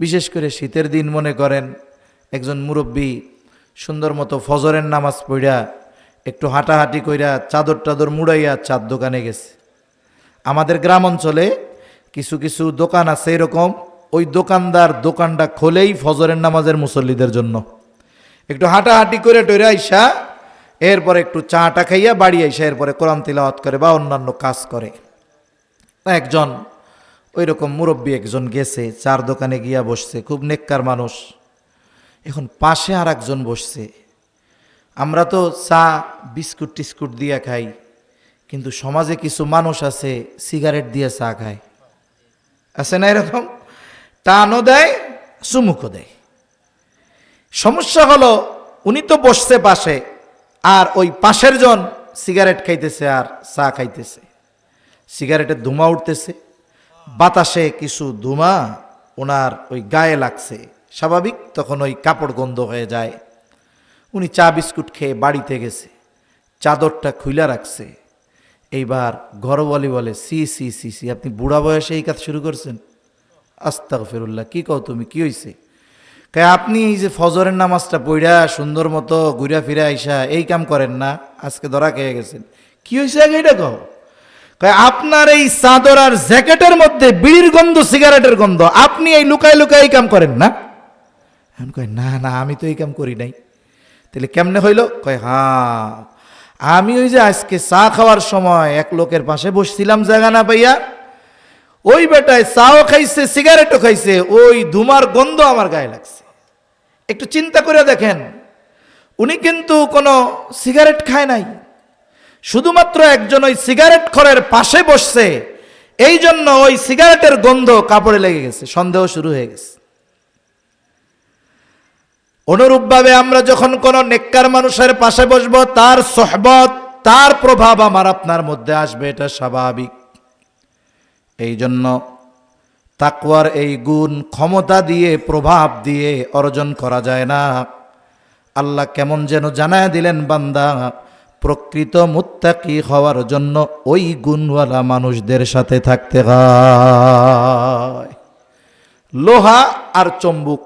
বিশেষ করে শীতের দিন মনে করেন একজন মুরব্বী সুন্দর মতো ফজরের নামাজ পড়া একটু হাঁটাহাঁটি কইরা চাদর টাদর মুড়াইয়া চার দোকানে গেছে। আমাদের গ্রাম অঞ্চলে কিছু কিছু দোকান আছে এরকম, ওই দোকানদার দোকানটা খোলেই ফজরের নামাজের মুসল্লিদের জন্য। একটু হাঁটাহাঁটি করে টইরা আইসা এরপরে একটু চাটা খাইয়া বাড়ি আইসা এরপরে কোরআন তিলাওয়াত করে বা অন্যান্য কাজ করে। একজন ওই রকম মুরব্বী একজন গেছে, চার দোকানে গিয়া বসছে, খুব নেককার মানুষ। এখন পাশে আর একজন বসছে। আমরা তো চা বিস্কুট টিস্কুট দিয়া খাই, কিন্তু সমাজে কিছু মানুষ আছে সিগারেট দিয়ে চা খায়, আছে না এরকম? টানও দেয়, চুমুকও দেয়। সমস্যা হলো উনি তো বসছে পাশে, আর ওই পাশের জন সিগারেট খাইতেছে আর চা খাইতেছে। সিগারেটের ধোঁয়া উঠতেছে, বাতাসে কিছু ধোঁয়া ওনার ওই গায়ে লাগছে, স্বাভাবিক তখন ওই কাপড় গন্ধ হয়ে যায়। উনি চা বিস্কুট খেয়ে বাড়িতে গেছে, চাদরটা খুইলা রাখছে। এইবার ঘরওয়ালি বলে, সি সি সি সি, আপনি বুড়া বয়সে এই কাজ শুরু করছেন? আস্তাগফিরুল্লাহ, কি কও তুমি, কি হয়েছে? কে আপনি এই যে ফজরের নামাজটা পড়া সুন্দর মতো ঘুরা ফিরে আইসা এই কাম করেন না, আজকে ধরা খেয়ে গেছেন। কি হয়েছে আগে এটা কও? আপনার এই চাদর আর জ্যাকেটের মধ্যে বিড়ির গন্ধ, সিগারেটের গন্ধ, আপনি এই লুকায় লুকায় এই কাম করেন না? আমি কই না না, আমি তো এই কাম করি নাই। তাহলে কেমনে হইল? কয় হ্যাঁ, আমি ওই যে আজকে চা খাওয়ার সময় এক লোকের পাশে বসছিলাম জায়গা না পাইয়া, ওই বেটায় চাও খাইছে সিগারেটও খাইছে, ওই ধুমার গন্ধ আমার গায়ে লাগছে। একটু চিন্তা করে দেখেন, উনি কিন্তু কোনো সিগারেট খায় নাই, শুধুমাত্র একজন ওই সিগারেট খরের পাশে বসছে, এই জন্য ওই সিগারেটের গন্ধ কাপড়ে লেগে গেছে, সন্দেহ শুরু হয়ে গেছে। অনুরূপভাবে আমরা যখন কোন নেককার মানুষের পাশে বসবো, তার সোহবত, তার প্রভাব আমার আপনার মধ্যে আসবে, এটা স্বাভাবিক। এই জন্য তাকওয়ার এই গুণ ক্ষমতা দিয়ে, প্রভাব দিয়ে অর্জন করা যায় না। আল্লাহ কেমন যেন জানায় দিলেন, বান্দা প্রকৃত মুত্তাকি হওয়ার জন্য ওই গুণওয়ালা মানুষদের সাথে থাকতে হয়। লোহা আর চম্বুক,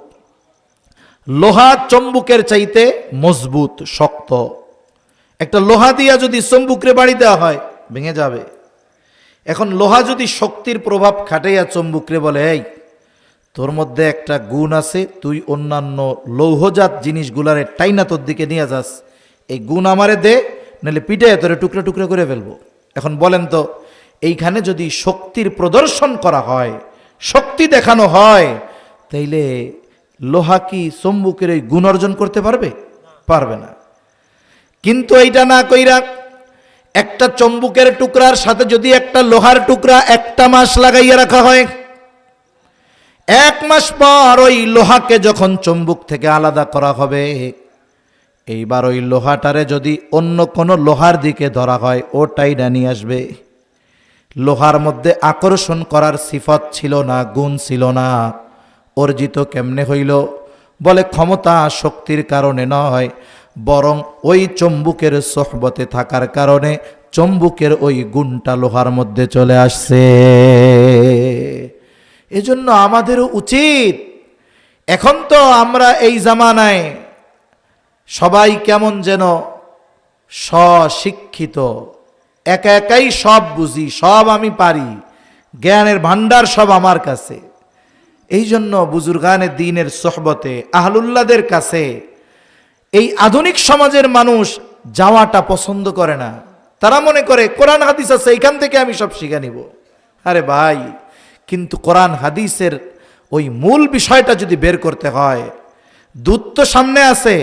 লোহা চম্বুকের চাইতে মজবুত, শক্ত। একটা লোহা দিয়া যদি চম্বুকরে বাড়ি দেওয়া হয়, ভেঙে যাবে। এখন লোহা যদি শক্তির প্রভাব খাটাইয়া চম্বুকরে বলে, এই তোর মধ্যে একটা গুণ আছে, তুই অন্যান্য লৌহজাত জিনিসগুলারে টাইনা তোর দিকে নিয়ে যাস, এই গুণ আমারে দে, নাহলে পিঠে তোরে টুকরা টুকরা করে ফেলবো। এখন বলেন তো, এইখানে যদি শক্তির প্রদর্শন করা হয়, শক্তি দেখানো হয়, তাইলে লোহা কি চম্বুকের এই গুণ অর্জন করতে পারবে? পারবে না। কিন্তু এইটা না কইরা একটা চম্বুকের টুকরার সাথে যদি একটা লোহার টুকরা একটা মাস লাগাইয়া রাখা হয়, এক মাস পর ওই লোহাকে যখন চম্বুক থেকে আলাদা করা হবে, এইবার ওই লোহাটারে যদি অন্য কোনো লোহার দিকে ধরা হয়, ওটাই নিয়ে আসবে। লোহার মধ্যে আকর্ষণ করার সিফত ছিল না, গুণ ছিল না। অর্জিত কেমনে হইল? বলে ক্ষমতা শক্তির কারণে নয়, বরং ওই চম্বুকের সোহবতে থাকার কারণে চম্বুকের ওই গুণটা লোহার মধ্যে চলে আসছে। এজন্য আমাদেরও উচিত, এখন তো আমরা এই জামানায় সবাই কেমন যেন স্বশিক্ষিত, একা একাই সব বুঝি, সব আমি পারি, জ্ঞানের ভান্ডার সব আমার কাছে। এই জন্য বুজুর্গানে দ্বীনের সোহবতে আহলুল্লাহদের কাছে এই আধুনিক সমাজের মানুষ যাওয়াটা পছন্দ করে না। তারা মনে করে কোরআন হাদিস আছে, এইখান থেকে আমি সব শিখে নিব। আরে ভাই, কিন্তু কোরআন হাদিসের ওই মূল বিষয়টা যদি বের করতে হয়, দুধ তো সামনে আছে,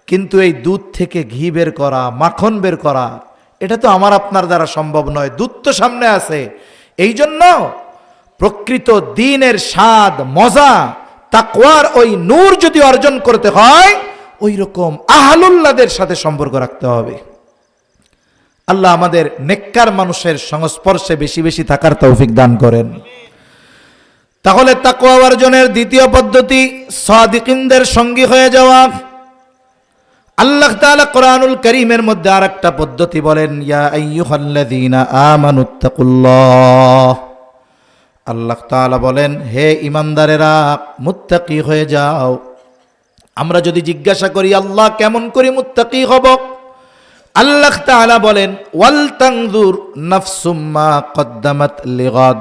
কিন্তু এই দুধ থেকে ঘি বের করা, মাখন বের করা, এটা তো আমার আপনার দ্বারা সম্ভব নয়। দুধ তো সামনে আছে। এই জন্য প্রকৃত দ্বীনের স্বাদ, মজা, তাকওয়ার ওই নূর যদি অর্জন করতে হয়, ওই রকম আহলুল্লাহদের সাথে সম্পর্ক রাখতে হবে। আল্লাহ আমাদের নেককার মানুষের সংস্পর্শে বেশি বেশি থাকার তৌফিক দান করেন। তাহলে তাকওয়া অর্জনের দ্বিতীয় পদ্ধতি সাদিকিনদের সঙ্গী হয়ে যাওয়া। আল্লাহ তাআলা কোরআনুল কারীমের মধ্যে আরেকটা পদ্ধতি বলেন, ইয়া আইয়ুহাল্লাযীনা আমানুত্তাকুল্লাহ। আল্লাহ তাআলা বলেন, হে ঈমানদারেরা মুত্তাকি হয়ে যাও। আমরা যদি জিজ্ঞাসা করি আল্লাহ কেমন করে মুত্তাকি হব, আল্লাহ তাআলা বলেন, ওয়াল তানজুর নাফসুম মা কদ্দামাত লিগাদ।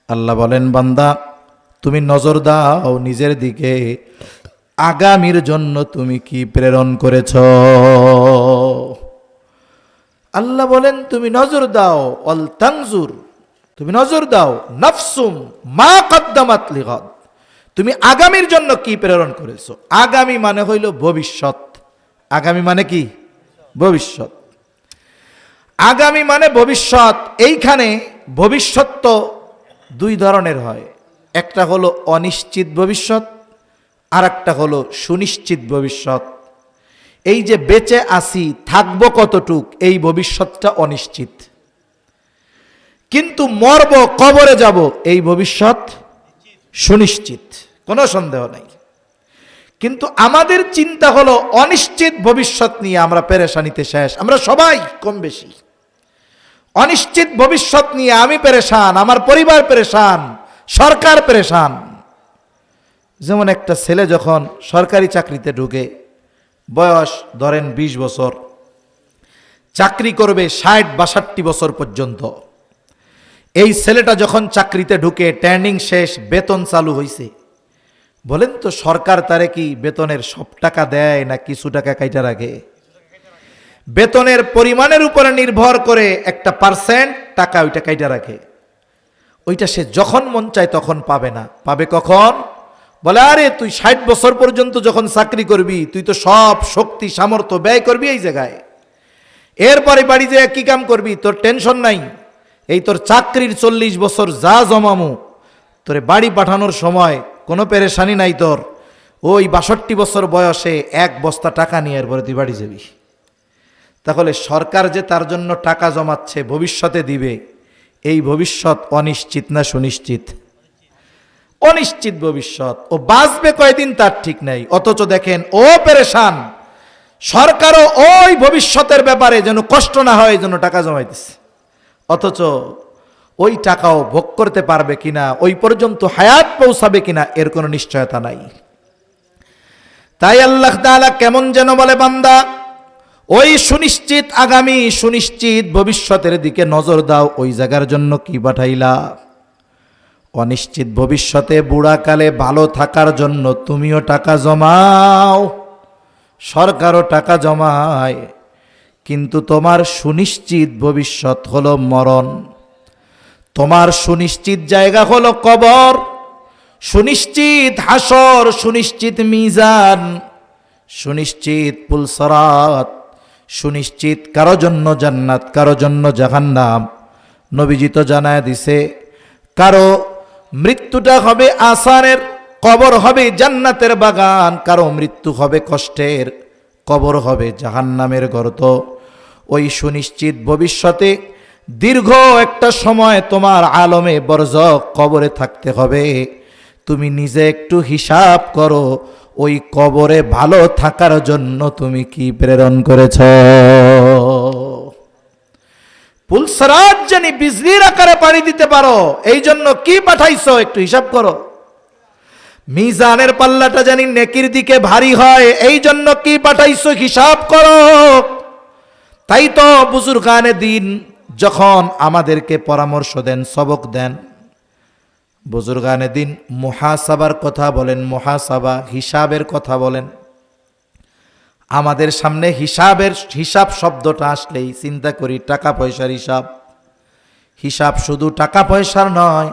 আল্লাহ বলেন, বান্দা তুমি নজর দাও নিজের দিকে, আগামীর জন্য তুমি কি প্রেরণ করেছ। আল্লাহ বলেন তুমি নজর দাও, ওয়াল তানজুর, তুমি নজর দাও, নাফসুম মা কদ্দামাত লিগাদ, তুমি আগামীর জন্য কি প্রেরণ করেছো। আগামী মানে হইল ভবিষ্যৎ। আগামী মানে কি? ভবিষ্যৎ। আগামী মানে ভবিষ্যৎ। এইখানে ভবিষ্যৎ তো দুই ধরনের হয়, একটা হলো অনিশ্চিত ভবিষ্যৎ, আর একটা হলো সুনিশ্চিত ভবিষ্যৎ। এই যে বেঁচে আসি, থাকবো কতটুক, এই ভবিষ্যৎটা অনিশ্চিত। কিন্তু মরব, কবরে যাব, এই ভবিষ্যৎ সুনিশ্চিত, কোনো সন্দেহ নাই। কিন্তু আমাদের চিন্তা হলো অনিশ্চিত ভবিষ্যৎ নিয়ে আমরা পেরেশানিতে শেষ। আমরা সবাই কম বেশি অনিশ্চিত ভবিষ্যৎ নিয়ে আমি পেরেশান, আমার পরিবার পেরেশান, সরকার পেরেশান। যেমন একটা ছেলে যখন সরকারি চাকরিতে ঢুকে, বয়স ধরেন 20 বছর, চাকরি করবে 60-62 বছর পর্যন্ত। এই ছেলেটা যখন চাকরিতে ঢুকে, ট্রেনিং শেষ, বেতন চালু হয়েছে, বলেন তো সরকার তারে কি বেতনের সব টাকা দেয় না কিছু টাকা কাইটা রাখে? বেতনের পরিমাণের উপরে নির্ভর করে একটা পার্সেন্ট টাকা ওইটা কাইটা রাখে। ওইটা সে যখন মন চায় তখন পাবে না। পাবে কখন? বলে আরে তুই 60 বছর পর্যন্ত যখন চাকরি করবি, তুই তো সব শক্তি সামর্থ্য ব্যয় করবি এই জায়গায়, এরপরে বাড়ি যেয়ে কি কাম করবি, তোর টেনশন নাই। এই তোর চাকরির 40 বছর যা জমামু, তোরে বাড়ি পাঠানোর সময় কোনো পেরেশানি নাই তোর। ওই 62 বছর বয়সে 1 বস্তা টাকা নিয়ে এরপরে তুই বাড়ি যাবি। তাহলে সরকার যে তার জন্য টাকা জমাচ্ছে, ভবিষ্যতে দিবে, এই ভবিষ্যৎ অনিশ্চিত না সুনিশ্চিত? অনিশ্চিত ভবিষ্যৎ। ও বাঁচবে কয়দিন তার ঠিক নাই, অথচ দেখেন ও পেরেশান, সরকারও ওই ভবিষ্যতের ব্যাপারে যেন কষ্ট না হয় এই জন্য টাকা জমাইতেছে। অথচ ওই টাকাও ভোগ করতে পারবে কিনা, ওই পর্যন্ত হায়াত পৌঁছাবে কিনা, এর কোনো নিশ্চয়তা নাই। তাই আল্লাহ তাআলা কেমন যেন বলে, বান্দা ওই সুনিশ্চিত আগামী, সুনিশ্চিত ভবিষ্যতের দিকে নজর দাও। ওই জায়গার জন্য কি পাঠাইলা? অনিশ্চিত ভবিষ্যতে বুড়াকালে ভালো থাকার জন্য তুমিও টাকা জমাও, সরকারও টাকা জমায়, কিন্তু তোমার সুনিশ্চিত ভবিষ্যৎ হলো মরণ। তোমার সুনিশ্চিত জায়গা হলো কবর, সুনিশ্চিত হাসর, সুনিশ্চিত মিজান, সুনিশ্চিত পুলসরাত, সুনিশ্চিত কারো জন্য জান্নাত, কারো জন্য জাহান্নাম। নবীজি তো জানায় দিছে, কারো মৃত্যুটা হবে আসানের, কবর হবে জান্নাতের বাগান, কারো মৃত্যু হবে কষ্টের, কবর হবে জাহান্নামের গর্ত। ওই সুনিশ্চিত ভবিষ্যতে দীর্ঘ একটা সময় তোমার আলমে বরজখ কবরে থাকতে হবে। তুমি নিজে একটু হিসাব করো, ওই কবরে ভালো থাকার জন্য তুমি কি প্রেরণ করেছ। পুলসরাত জানি বিজলির আকারে পাড়ি দিতে পারো, এই জন্য কি পাঠাইছো একটু হিসাব করো। মিজানের পাল্লাটা জানি নেকির দিকে ভারী হয়, এই জন্য কি পাঠাইছো হিসাব করো। তাই তো বুজুর্গানে দিন যখন আমাদেরকে পরামর্শ দেন, সবক দেন, বুজুর্গানে দিন মুহাসাবার কথা বলেন, মুহাসাবা হিসাবের কথা বলেন। আমাদের সামনে হিসাব শব্দটা আসলেই চিন্তা করি টাকা পয়সার হিসাব। হিসাব শুধু টাকা পয়সার নয়,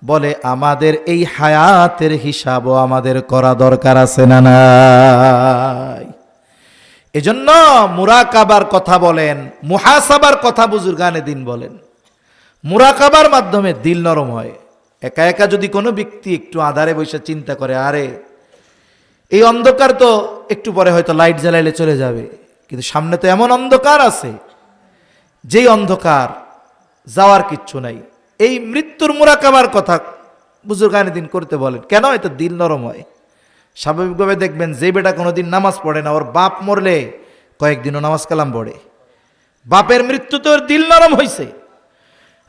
বলে আমাদের এই হায়াতের হিসাবও আমাদের করা দরকার আছে না নাই? এজন্য মুরাকাবার কথা বলেন, মুহাসাবার কথা বুজুর্গানে দিন বলেন। মুরাকাবার মাধ্যমে দিল নরম হয়। একা একা যদি কোনো ব্যক্তি একটু আধারে বসে চিন্তা করে, আরে এই অন্ধকার তো একটু পরে হয়তো লাইট জ্বালাইলে চলে যাবে, কিন্তু সামনে তো এমন অন্ধকার আছে যেই অন্ধকার যাওয়ার কিচ্ছু নাই। এই মৃত্যুর মুরাকাবার কথা বুজুর্গানে দিন করতে বলেন। কেন? এটা দিল নরম হয়। স্বাভাবিকভাবে দেখবেন যে বেটা কোনোদিন নামাজ পড়ে না, ওর বাপ মরলে কয়েকদিনও নামাজ কালাম পড়ে। বাপের মৃত্যুতে ওর দিল নরম হয়েছে।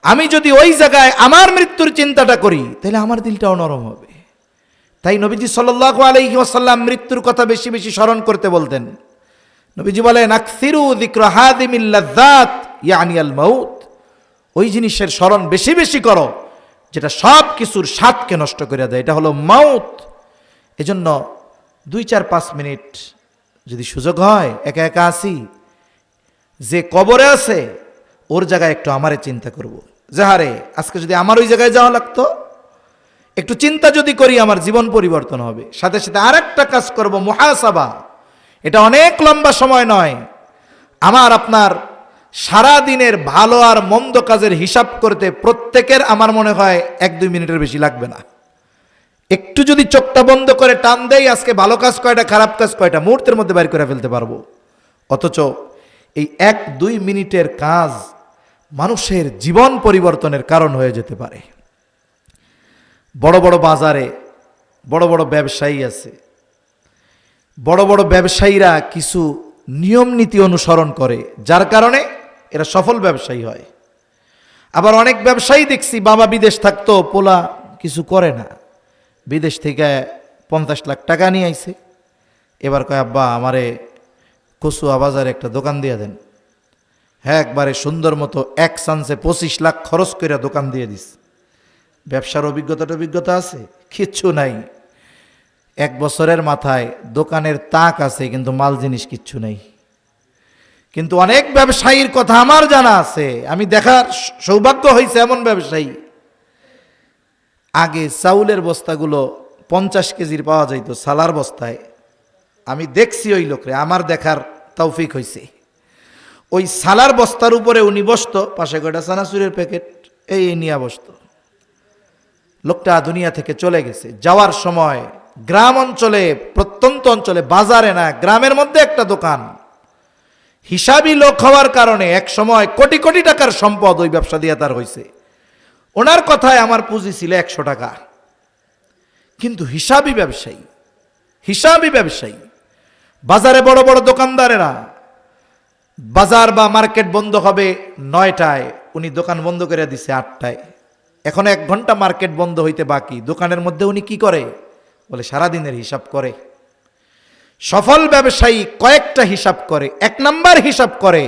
আমি যদি ওই জায়গায় আমার মৃত্যুর চিন্তাটা করি, তাহলে আমার দিলটাও নরম হবে। তাই নবীজি সাল্লাল্লাহু আলাইহি ওয়াসাল্লাম মৃত্যুর কথা বেশি বেশি স্মরণ করতে বলতেন। নবীজি বলেন, আকসিরু যিকরা হাদিমিল লাযযাত ইয়ানি আল মাউত। ওই জিনিসের স্মরণ বেশি বেশি করো যেটা সব কিছুর স্বাদকে নষ্ট করে দেয়, এটা হলো মাউত। এজন্য 2-4-5 মিনিট যদি সুযোগ হয়, একা একা আসি, যে কবরে আছে ওর জায়গায় একটু আমারে চিন্তা করব, যে হারে আজকে যদি আমার ওই জায়গায় যাওয়া লাগতো, একটু চিন্তা যদি করি আমার জীবন পরিবর্তন হবে। সাথে সাথে আরেকটা কাজ করব, মুহাসাবা। এটা অনেক লম্বা সময় নয়, আমার আপনার সারা দিনের ভালো আর মন্দ কাজের হিসাব করতে প্রত্যেকের আমার মনে হয় 1-2 মিনিটের বেশি লাগবে না। একটু যদি চোখটা বন্ধ করে টান দেই, আজকে ভালো কাজ কয়টা, খারাপ কাজ কয়টা, মুহূর্তের মধ্যে বাইর করে ফেলতে পারবো। অথচ এই 1-2 মিনিটের কাজ মানুষের জীবন পরিবর্তনের কারণ হয়ে যেতে পারে। বড় বড় বাজারে বড় বড় ব্যবসায়ী আছে, বড় বড় ব্যবসায়ীরা কিছু নিয়ম নীতি অনুসরণ করে, যার কারণে এরা সফল ব্যবসায়ী হয়। আবার অনেক ব্যবসায়ী দেখছি বাবা বিদেশ থাকতো, পোলা কিছু করে না, বিদেশ থেকে 50 লাখ টাকা নিয়ে আইছে, এবার কয় আব্বা আমারে কচুয়া বাজারে একটা দোকান দিয়ে দেন। হ্যাঁ, একবারে সুন্দর মতো এক চান্সে 25 লাখ খরচ করে দোকান দিয়ে দিস। ব্যবসার অভিজ্ঞতা আছে? কিচ্ছু নাই। 1 বছরের মাথায় দোকানের তাক আছে, কিন্তু মাল জিনিস কিচ্ছু নেই। কিন্তু অনেক ব্যবসায়ীর কথা আমার জানা আছে, আমি দেখার সৌভাগ্য হয়েছে। এমন ব্যবসায়ী, আগে চাউলের বস্তাগুলো 50 কেজির পাওয়া যাইতো সালার বস্তায়। আমি দেখছি ওই লোকরে, আমার দেখার তৌফিক হয়েছে। ওই সালার বস্তার উপরে উনি বসতো, পাশে কয়টা চানাচুরের প্যাকেট এই নিয়ে বসতো। লোকটা দুনিয়া থেকে চলে গেছে। যাওয়ার সময় গ্রাম অঞ্চলে, প্রত্যন্ত অঞ্চলে, বাজারে না, গ্রামের মধ্যে একটা দোকান। হিসাবি লোক হওয়ার কারণে এক সময় কোটি কোটি টাকার সম্পদ ওই ব্যবসা দিয়ে তার হয়েছে। ওনার কথায় আমার পুঁজি ছিল 100 টাকা, কিন্তু হিসাবি ব্যবসায়ী। বাজারে বড় বড় দোকানদারেরা, বাজার বা মার্কেট বন্ধ হবে 9টায়, উনি দোকান বন্ধ করে দিছে 8টায়। এখন 1 ঘন্টা মার্কেট বন্ধ হইতে বাকি। দোকানের মধ্যে উনি কি করে? বলে সারাদিনের হিসাব করে। সফল ব্যবসায়ী কয়েকটা হিসাব করে। 1 নাম্বার হিসাব করে,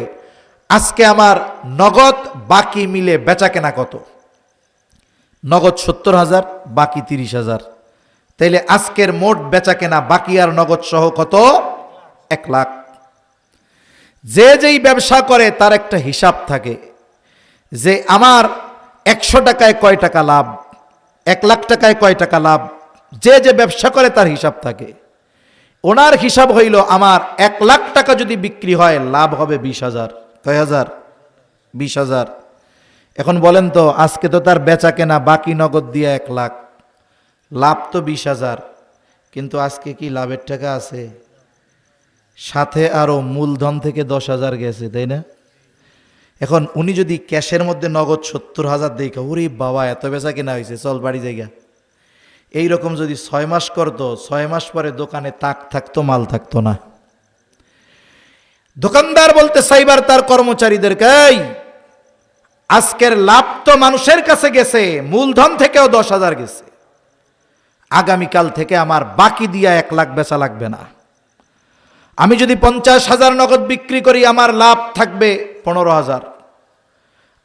আজকে আমার নগদ বাকি মিলে বেচা কেনা কত? নগদ 70,000, বাকি 30,000। তাইলে আজকের মোট বেচা কেনা বাকি আর নগদ সহ কত? 1 লাখ। যেই ব্যবসা করে তার একটা হিসাব থাকে, যে আমার 100 টাকায় কয় টাকা লাভ, 1 লাখ টাকায় কয় টাকা লাভ। যে ব্যবসা করে তার হিসাব থাকে। ওনার হিসাব হইল, আমার 1 লাখ টাকা যদি বিক্রি হয় লাভ হবে 20,000। কয় হাজার? 20,000। এখন বলেন তো, আজকে তো তার বেচা কেনা বাকি নগদ দিয়ে 1 লাখ, লাভ তো 20,000, কিন্তু আজকে কি লাভের টাকা আছে? সাথে আরো মূলধন থেকে 10,000 গেছে, তাই না? এখন উনি যদি ক্যাশের মধ্যে নগদ 70,000 দেয়, ওরে বাবা এত বেচা কেনা হয়েছে, চল বাড়ি জায়গা। এইরকম যদি 6 মাস করতো, 6 মাস পরে দোকানে তাক থাকতো, মাল থাকতো না। দোকানদার বলতে সাইবার তার কর্মচারীদেরকে, আজকের লাভ তো মানুষের কাছে গেছে, মূলধন থেকেও 10,000 গেছে, আগামীকাল থেকে আমার বাকি দিয়া 1 লাখ বেচা লাগবে না। আমি যদি 50,000 নগদ বিক্রি করি, আমার লাভ থাকবে 15,000।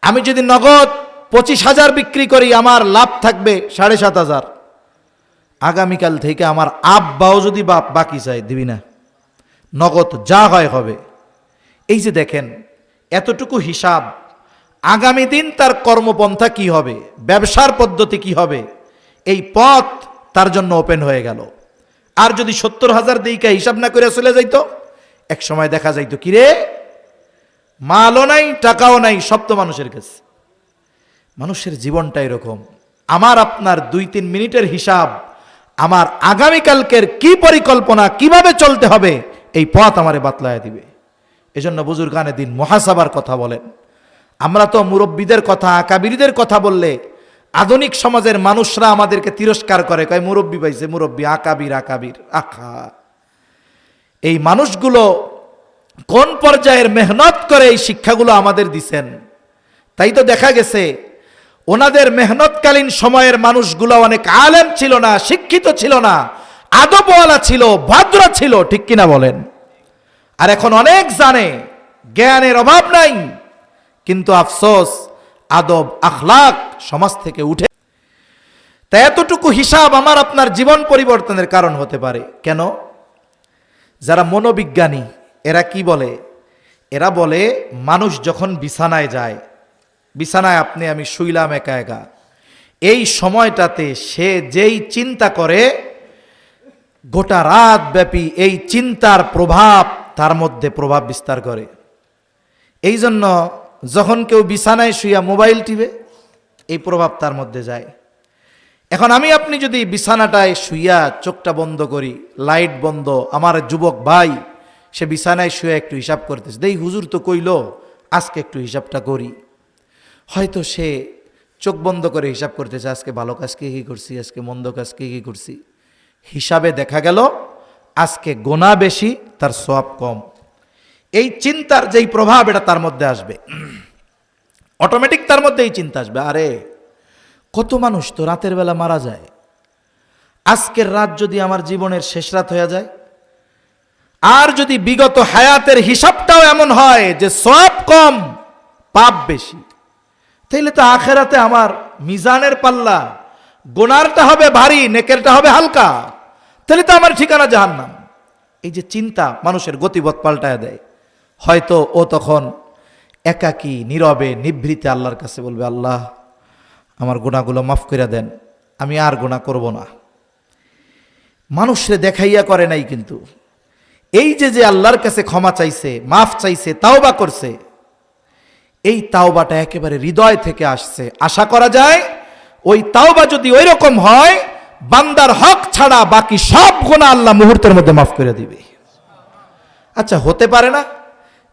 আমি যদি নগদ 25,000 বিক্রি করি, আমার লাভ থাকবে 7,500। আগামীকাল থেকে আমার আব্বাও যদি বাকি চাই, দিবি না, নগদ যা হয় হবে। এই যে দেখেন, এতটুকু হিসাব আগামী দিন তার কর্মপন্থা কি হবে, ব্যবসার পদ্ধতি কি হবে, এই পথ তার জন্য ওপেন হয়ে গেল। আর যদি 70,000 দিকে হিসাব না করে চলে যাইতো, এক সময় দেখা যাইতো কিরে মালও নাই টাকাও নাই, সব তো মানুষের কাছে। মানুষের জীবনটা এরকম। আমার আপনার 2-3 মিনিটের হিসাব আমার আগামীকালকের কি পরিকল্পনা, কিভাবে চলতে হবে, এই পথ আমারে বাতলায় দিবে। এজন্য বুজুর্গানে দিন মুহাসাবার কথা বলেন। আমরা তো মুরব্বীদের কথা, আকাবিরদের কথা বললে আধুনিক সমাজের মানুষরা আমাদেরকে তিরস্কার করে, কয় মুরব্বী পাইছে মুরব্বী, আকাবির আকাবির। আখা, এই মানুষগুলো কোন পর্যায়ের মেহনত করে এই শিক্ষাগুলো আমাদের দিছেন। তাই তো দেখা গেছে ওনাদের মেহনতকালীন সময়ের মানুষগুলো অনেক আলেম ছিল না, শিক্ষিত ছিল না, আদবওয়ালা ছিল, ভদ্র ছিল, ঠিক কিনা বলেন? আর এখন অনেক জানে, জ্ঞানের অভাব নাই, কিন্তু আফসোস আদব আখলাক সমাজ থেকে উঠে। তা এতটুকু হিসাব আমার আপনার জীবন পরিবর্তনের কারণ হতে পারে। কেন? যারা মনোবিজ্ঞানী এরা কি বলে? এরা বলে মানুষ যখন বিছানায় যায়, বিছানায় আপনি আমি শুইলাম একা একা, এই সময়টাতে সে যেই চিন্তা করে গোটা রাত ব্যাপী এই চিন্তার প্রভাব তার মধ্যে প্রভাব বিস্তার করে। এই জন্য যখন কেউ বিছানায় শুইয়া মোবাইল টিপে, এই প্রভাব তার মধ্যে যায়। এখন আমি আপনি যদি বিছানাটায় শুইয়া চোখটা বন্ধ করি, লাইট বন্ধ, আমার যুবক ভাই সে বিছানায় শুয়ে একটু হিসাব করতেছে, দেই হুজুর তো কইল আজকে একটু হিসাবটা করি। হয়তো সে চোখ বন্ধ করে হিসাব করতেছে, আজকে ভালো কাজকে কী করছি, আজকে মন্দ কাজকে কী করছি। হিসাবে দেখা গেল আজকে গোনা বেশি, তার সওয়াব কম। এই চিন্তার যেই প্রভাব এটা তার মধ্যে আসবে, অটোমেটিক তার মধ্যে এই চিন্তা আসবে, আরে কত মানুষ তো রাতের বেলা মারা যায়, আজকের রাত যদি আমার জীবনের শেষ রাত হয়ে যায়, আর যদি বিগত হায়াতের হিসাবটাও এমন হয় যে সওয়াব কম পাপ বেশি, তাইলে তো আখেরাতে আমার মিজানের পাল্লা গোনারটা হবে ভারী, নেকেরটা হবে হালকা, তাহলে তো আমার ঠিকানা জাহান্নাম। এই যে চিন্তা মানুষের গতিপথ পাল্টায় দেয়। হয়তো ও তখন একাকী নীরবে নিভৃতে আল্লাহর কাছে বলবে, আল্লাহ আমার গুনাহগুলো মাফ করে দেন, আমি আর গুনাহ করব না। মানুষরে দেখাইয়া করে নাই, কিন্তু এই যে আল্লাহর কাছে ক্ষমা চাইছে, মাফ চাইছে, তাওবা করছে, এই তাওবাটা একেবারে হৃদয় থেকে আসছে। আশা করা যায় ওই তাওবা যদি ওই রকম হয়, বান্দার হক ছাড়া বাকি সব গুনাহ আল্লাহ মুহূর্তের মধ্যে মাফ করে দিবে। আচ্ছা, হতে পারে না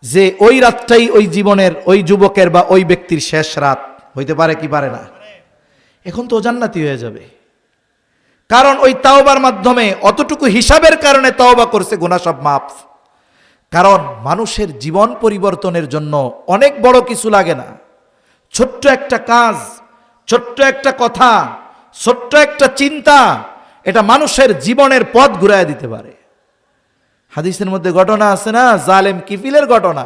যে ওই রাতটাই ওই জীবনের ওই যুবকের বা ওই ব্যক্তির শেষ রাত? হইতে পারে কি পারে না? এখন তো জান্নাতি হয়ে যাবে, কারণ ওই তাওবার মাধ্যমে অতটুকু হিসাবের কারণে তাওবা করছে, গুনাহ সব মাফ। কারণ মানুষের জীবন পরিবর্তনের জন্য অনেক বড় কিছু লাগে না। ছোট্ট একটা কাজ, ছোট্ট একটা কথা, ছোট্ট একটা চিন্তা, এটা মানুষের জীবনের পথ ঘুরায় দিতে পারে। হাদিসের মধ্যে ঘটনা আছে না, জালেম কিফিলের ঘটনা।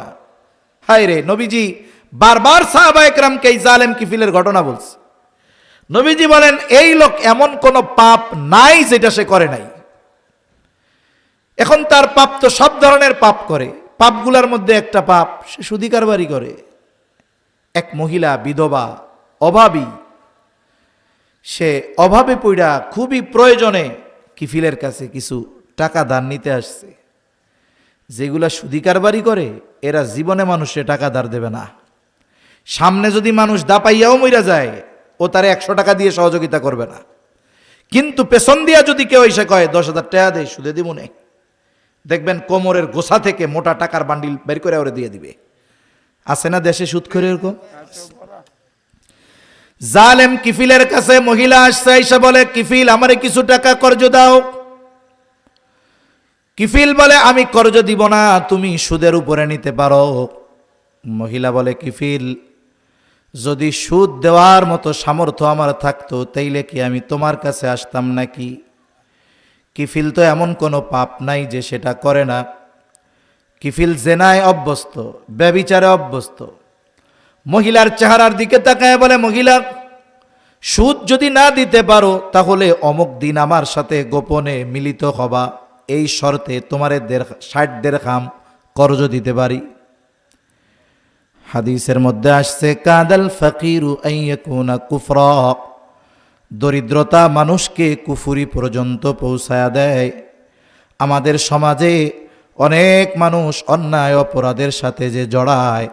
হায় রে, নবীজি বারবার সাহাবায়ে কেরামকে এই জালেম কিফিলের ঘটনা বলছে। নবীজি বলেন, এই লোক এমন কোন পাপ নাই যেটা সে করে নাই। এখন তার পাপ তো সব ধরনের পাপ করে, পাপগুলোর মধ্যে একটা পাপ, সে সুদি কারবারি করে। এক মহিলা বিধবা, অভাবী, সে অভাবে পড়া খুবই প্রয়োজনে কিফিলের কাছে কিছু টাকা ধার নিতে আসছে। যেগুলা সুদি কারবারি করে এরা জীবনে মানুষে টাকা ধার দেবে না। সামনে যদি মানুষ দাপাইয়াও মইরা যায়, ও তারে 100 টাকা দিয়ে সহযোগিতা করবে না। কিন্তু পেছন দিয়া যদি কেউ এসে কয় 10,000 টাকা দেয়, সুদে দিব না, দেখবেন কোমরের গোছা থেকে মোটা টাকার বান্ডিল বের করে ওরে দিয়ে দিবে। আছে না দেশে সুদ করে এরকম? জালেম কিফিলের কাছে মহিলা আসছে, এসে বলে, কিফিল আমারে কিছু টাকা কর্জ দাও। কিফিল বলে, আমি কর্জ দিব না, তুমি সুদের উপরে নিতে পারো। মহিলা বলে, কিফিল যদি সুদ দেওয়ার মতো সামর্থ্য আমার থাকতো, তাইলে কি আমি তোমার কাছে আসতাম নাকি? কিফিল তো এমন কোনো পাপ নাই যে সেটা করে না। কিফিল জেনায় অভ্যস্ত, ব্যভিচারে অভ্যস্ত। মহিলার চেহারার দিকে তাকায় বলে, মহিলা সুদ যদি না দিতে পারো, তাহলে অমুক দিন আমার সাথে গোপনে মিলিত হবা, এই শর্তে তোমারে 60 দিরহাম কর্জ দিতে পারি। হাদিসের মধ্যে আসছে কাদাল ফাকিরু আইয়াকুনা কুফরা, দরিদ্রতা মানুষকে কুফুরি পর্যন্ত পৌঁছায়া দেয়। আমাদের সমাজে অনেক মানুষ অন্যায় অপরাধের সাথে যে জড়ায়,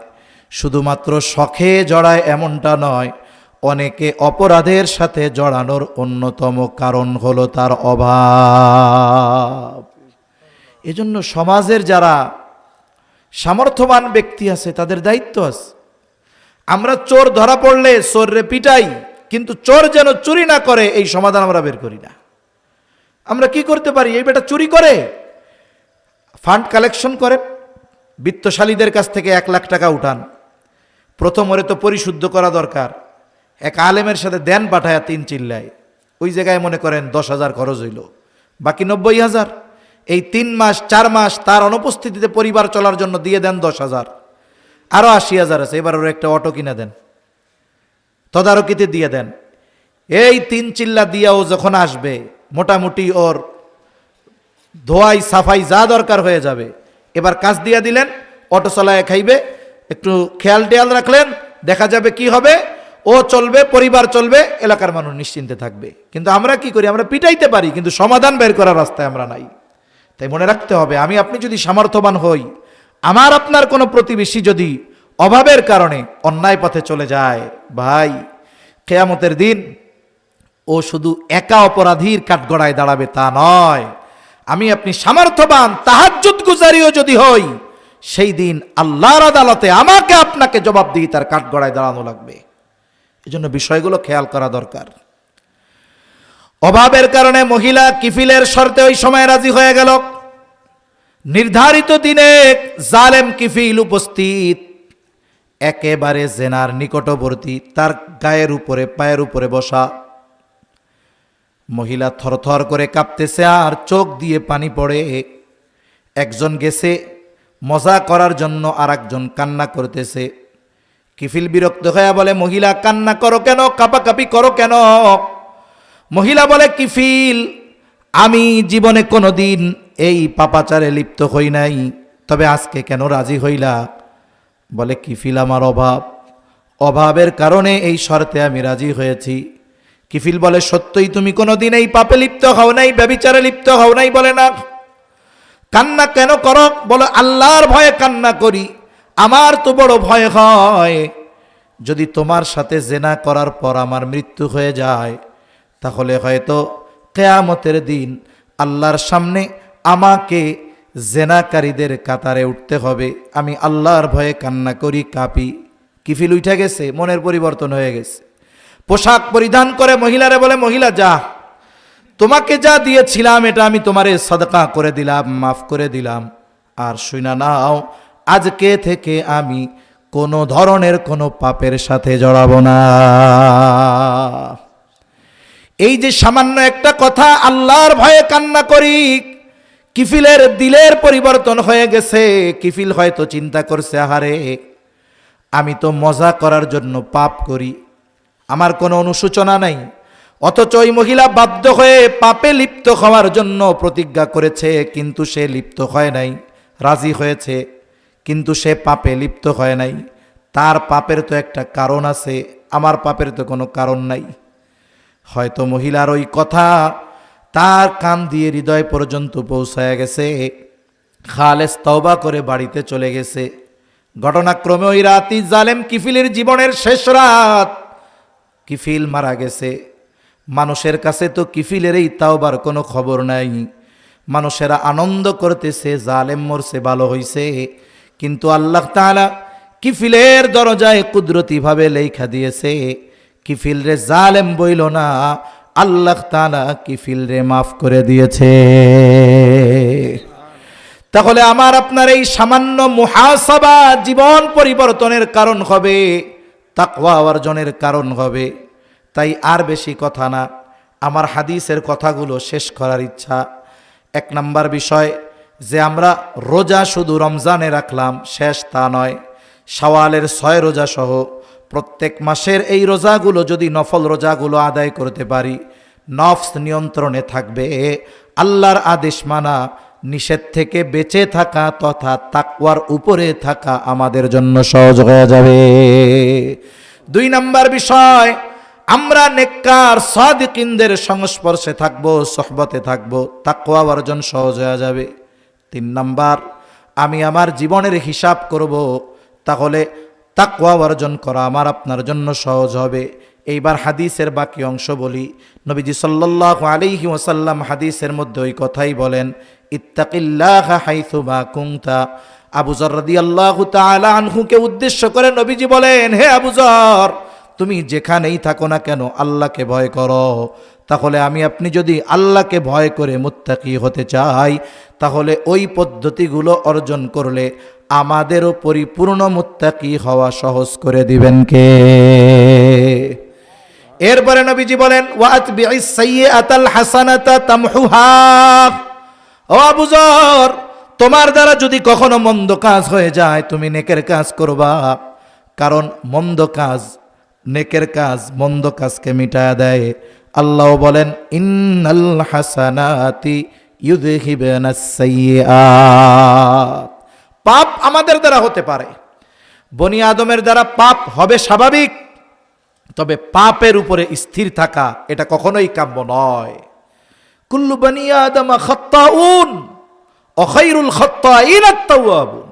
শুধুমাত্র শখে জড়ায় এমনটা নয়, অনেকে অপরাধের সাথে জড়ানোর অন্যতম কারণ হলো তার অভাব। এজন্য সমাজের যারা সামর্থ্যবান ব্যক্তি আছে তাদের দায়িত্ব আছে। আমরা চোর ধরা পড়লে চোররে পিটাই, কিন্তু চোর যেন চুরি না করে এই সমাধান আমরা বের করি না। আমরা কি করতে পারি? এই বেটা চুরি করে, ফান্ড কালেকশন করেন, বিত্তশালীদের কাছ থেকে 1 লাখ টাকা উঠান। প্রথম ওরে তো পরিশুদ্ধ করা দরকার। এক আলেমের সাথে দেন পাঠায়া 3 চিল্লায়, ওই জায়গায় মনে করেন 10,000 খরচ হইল, বাকি 90,000 এই 3 মাস 4 মাস তার অনুপস্থিতিতে পরিবার চলার জন্য দিয়ে দেন 10,000, আরও 80,000 আছে, এবার ওর একটা অটো কিনে দেন, তদারকিতে দিয়ে দেন। এই 3 চিল্লা দিয়াও যখন আসবে, মোটামুটি ওর ধোয়াই সাফাই যা দরকার হয়ে যাবে। এবার কাজ দিয়া দিলেন, অটো চালায় খাইবে, একটু খেয়াল টেয়াল রাখলেন, দেখা যাবে কি হবে, ও চলবে, পরিবার চলবে, এলাকার মানুষ নিশ্চিন্তে থাকবে। কিন্তু আমরা কি করি? আমরা পিটাইতে পারি, কিন্তু সমাধান বের করার রাস্তায় আমরা নাই। তাই মনে রাখতে হবে, আমি আপনি যদি সামর্থ্যবান হই, আমার আপনার কোনো প্রতিবেশী যদি অভাবের কারণে অন্যায় পথে চলে যায়, ভাই কিয়ামতের দিন ও শুধু একা অপরাধীর কাঠগড়ায় দাঁড়াবে তা নয়, আমি আপনি সামর্থ্যবান তাহাজ্জুদ গুজারিও যদি হই, সেই দিন আল্লাহর আদালতে আমাকে আপনাকে জবাবদিহি তার কাঠগড়ায় দাঁড়ানো লাগবে। এজন্য বিষয়গুলো খেয়াল করা দরকার। অভাবের কারণে মহিলা কিফিলের শর্তে ওই সময় রাজি হয়ে গেল। নির্ধারিত দিনে জালেম কিফিল উপস্থিত, একেবারে জেনার নিকটবর্তী, তার গায়ের উপরে পায়ের উপরে বসা। মহিলা থরথর করে কাঁপতেছে আর চোখ দিয়ে পানি পড়ে। একজন গেছে মজা করার জন্য, আর একজন কান্না করতেছে। কিফিল বিরক্ত হয়ে বলে, মহিলা কান্না করো কেন, কাঁপাকাঁপি করো কেন? মহিলা বলে, কিফিল আমি জীবনে কোনোদিন এই পাপাচারে লিপ্ত হই নাই, তবে আজকে কেন রাজি হইলা? বলে, কিফিল আমার অভাবের কারণে এই শর্তে আমি রাজি হয়েছি। কিফিল বলে, সত্যই তুমি কোনোদিন এই পাপে লিপ্ত হও নাই, ব্যভিচারে লিপ্ত হও নাই? বলে, না। কান্না কেন করো? বলে, আল্লাহর ভয়ে কান্না করি। আমার তো বড় ভয় হয়, যদি তোমার সাথে জেনা করার পর আমার মৃত্যু হয়ে যায়, তাহলে হয়তো কিয়ামতের দিন আল্লাহর সামনে আমাকে জেনাকারীদের কাতারে উঠতে হবে। আমি আল্লাহর ভয়ে কান্না করি, কাঁপি। কিফিল উঠে গেছে, মনের পরিবর্তন হয়ে গেছে। পোশাক পরিধান করে মহিলারে বলে, মহিলা যা, তোমাকে যা দিয়েছিলাম এটা আমি তোমারে সাদকা করে দিলাম, মাফ করে দিলাম। আর শুনা নাও, আজকে থেকে আমি কোনো ধরনের কোনো পাপের সাথে জড়াবো না। এই যে সামান্য একটা কথা, আল্লাহর ভয়ে কান্না করি, কিফিলের দিলের পরিবর্তন হয়ে গেছে। কিফিল হয়তো চিন্তা করছে, আহারে আমি তো মজা করার জন্য পাপ করি, আমার কোনো অনুশোচনা নাই, অথচ ওই মহিলা বাধ্য হয়ে পাপে লিপ্ত হওয়ার জন্য প্রতিজ্ঞা করেছে, কিন্তু সে লিপ্ত হয় নাই। রাজি হয়েছে, কিন্তু সে পাপে লিপ্ত হয় নাই। তার পাপের তো একটা কারণ আছে, আমার পাপের তো কোনো কারণ নাই। হয়তো মহিলার ওই কথা তার কান দিয়ে হৃদয় পর্যন্ত পৌঁছায় গেছে। খালেস তওবা করে বাড়িতে চলে গেছে। ঘটনাক্রমে ওই রাতই জালেম কিফিলের জীবনের শেষ রাত। কিফিল মারা গেছে। মানুষের কাছে তো কিফিলের এই তাওবার কোনো খবর নাই। মানুষেরা আনন্দ করতেছে, জালেম মরছে, ভালো হইছে। কিন্তু আল্লাহ তাআলা কিফিলের দরজায় কুদরতিভাবে লেখা দিয়েছে, কিফিল রে জালেম বইল না, আল্লাহ তাআলা কিফিল রে মাফ করে দিয়েছে। তাহলে আমার আপনার এই সামান্য মুহাসাবা জীবন পরিবর্তনের কারণ হবে, তাকওয়া অর্জনের কারণ হবে। তাই আর বেশি কথা না, আমার হাদিসের কথাগুলো শেষ করার ইচ্ছা। 1 নাম্বার বিষয় যে আমরা রোজা শুধু রমজানে রাখলাম শেষ তা নয়, শাওয়ালের 6 রোজা সহ প্রত্যেক মাসের এই রোজাগুলো যদি নফল রোজাগুলো আদায় করতে পারি, নফস নিয়ন্ত্রণে থাকবে, আল্লাহর আদেশ মানা, নিষেধ থেকে বেঁচে থাকা তথা তাকওয়ার উপরে থাকা আমাদের জন্য সহজ হয়ে যাবে। 2 নাম্বার বিষয়, আমরা নেককার সাদিকিনদের সংস্পর্শে থাকবো, সোহবতে থাকবো, তাকওয়া অর্জন সহজ হয়ে যাবে। 3 নাম্বার, আমি আমার জীবনের হিসাব করব, তাহলে তাকওয়া অর্জন করা আমার আপনার জন্য সহজ হবে। এইবার হাদিসের বাকি অংশ বলি। নবীজি সাল্লাল্লাহু আলাইহি ওয়াসাল্লাম হাদিসের মধ্যে ওই কথাই বলেন, ইত্তাকিল্লাহা হাইসু মা কুনতা। আবু যর রাদিয়াল্লাহু তাআলা আনহুকে উদ্দেশ্য করে নবীজি বলেন, হে আবু যর, তুমি যেখানেই থাকো না কেন আল্লাহকে ভয় করো। তাহলে আমি আপনি যদি আল্লাহকে ভয় করে মুত্তাকি হতে চাই, তাহলে ওই পদ্ধতিগুলো অর্জন করলে আমাদেরও পরিপূর্ণ মুত্তাকি হওয়া সহজ করে দিবেন কে? এরপরে নবীজি বলেন, ওয়াতবিইস সাইয়্যাতাল হাসানাতা তামহুহা। ও আবু যর, তোমার দ্বারা যদি কখনো মন্দ কাজ হয়ে যায়, তুমি নেকের কাজ করবা, কারণ মন্দ কাজ, নেকের কাজ মন্দ কাজকে মিটায়া দেয়। আল্লাহ বলেন, ইন্নাল হাসানাতি ইউযহিবুনাস সাইয়্যাত। পাপ আমাদের দ্বারা হতে পারে, বনি আদমের দ্বারা পাপ হবে স্বাভাবিক, তবে পাপের উপরে স্থির থাকা এটা কখনোই কাম্য নয়। কুল্লু বনি আদম খাত্তাউন ওয়া খায়রুল খাত্তাইন আত-তাওয়াবুন।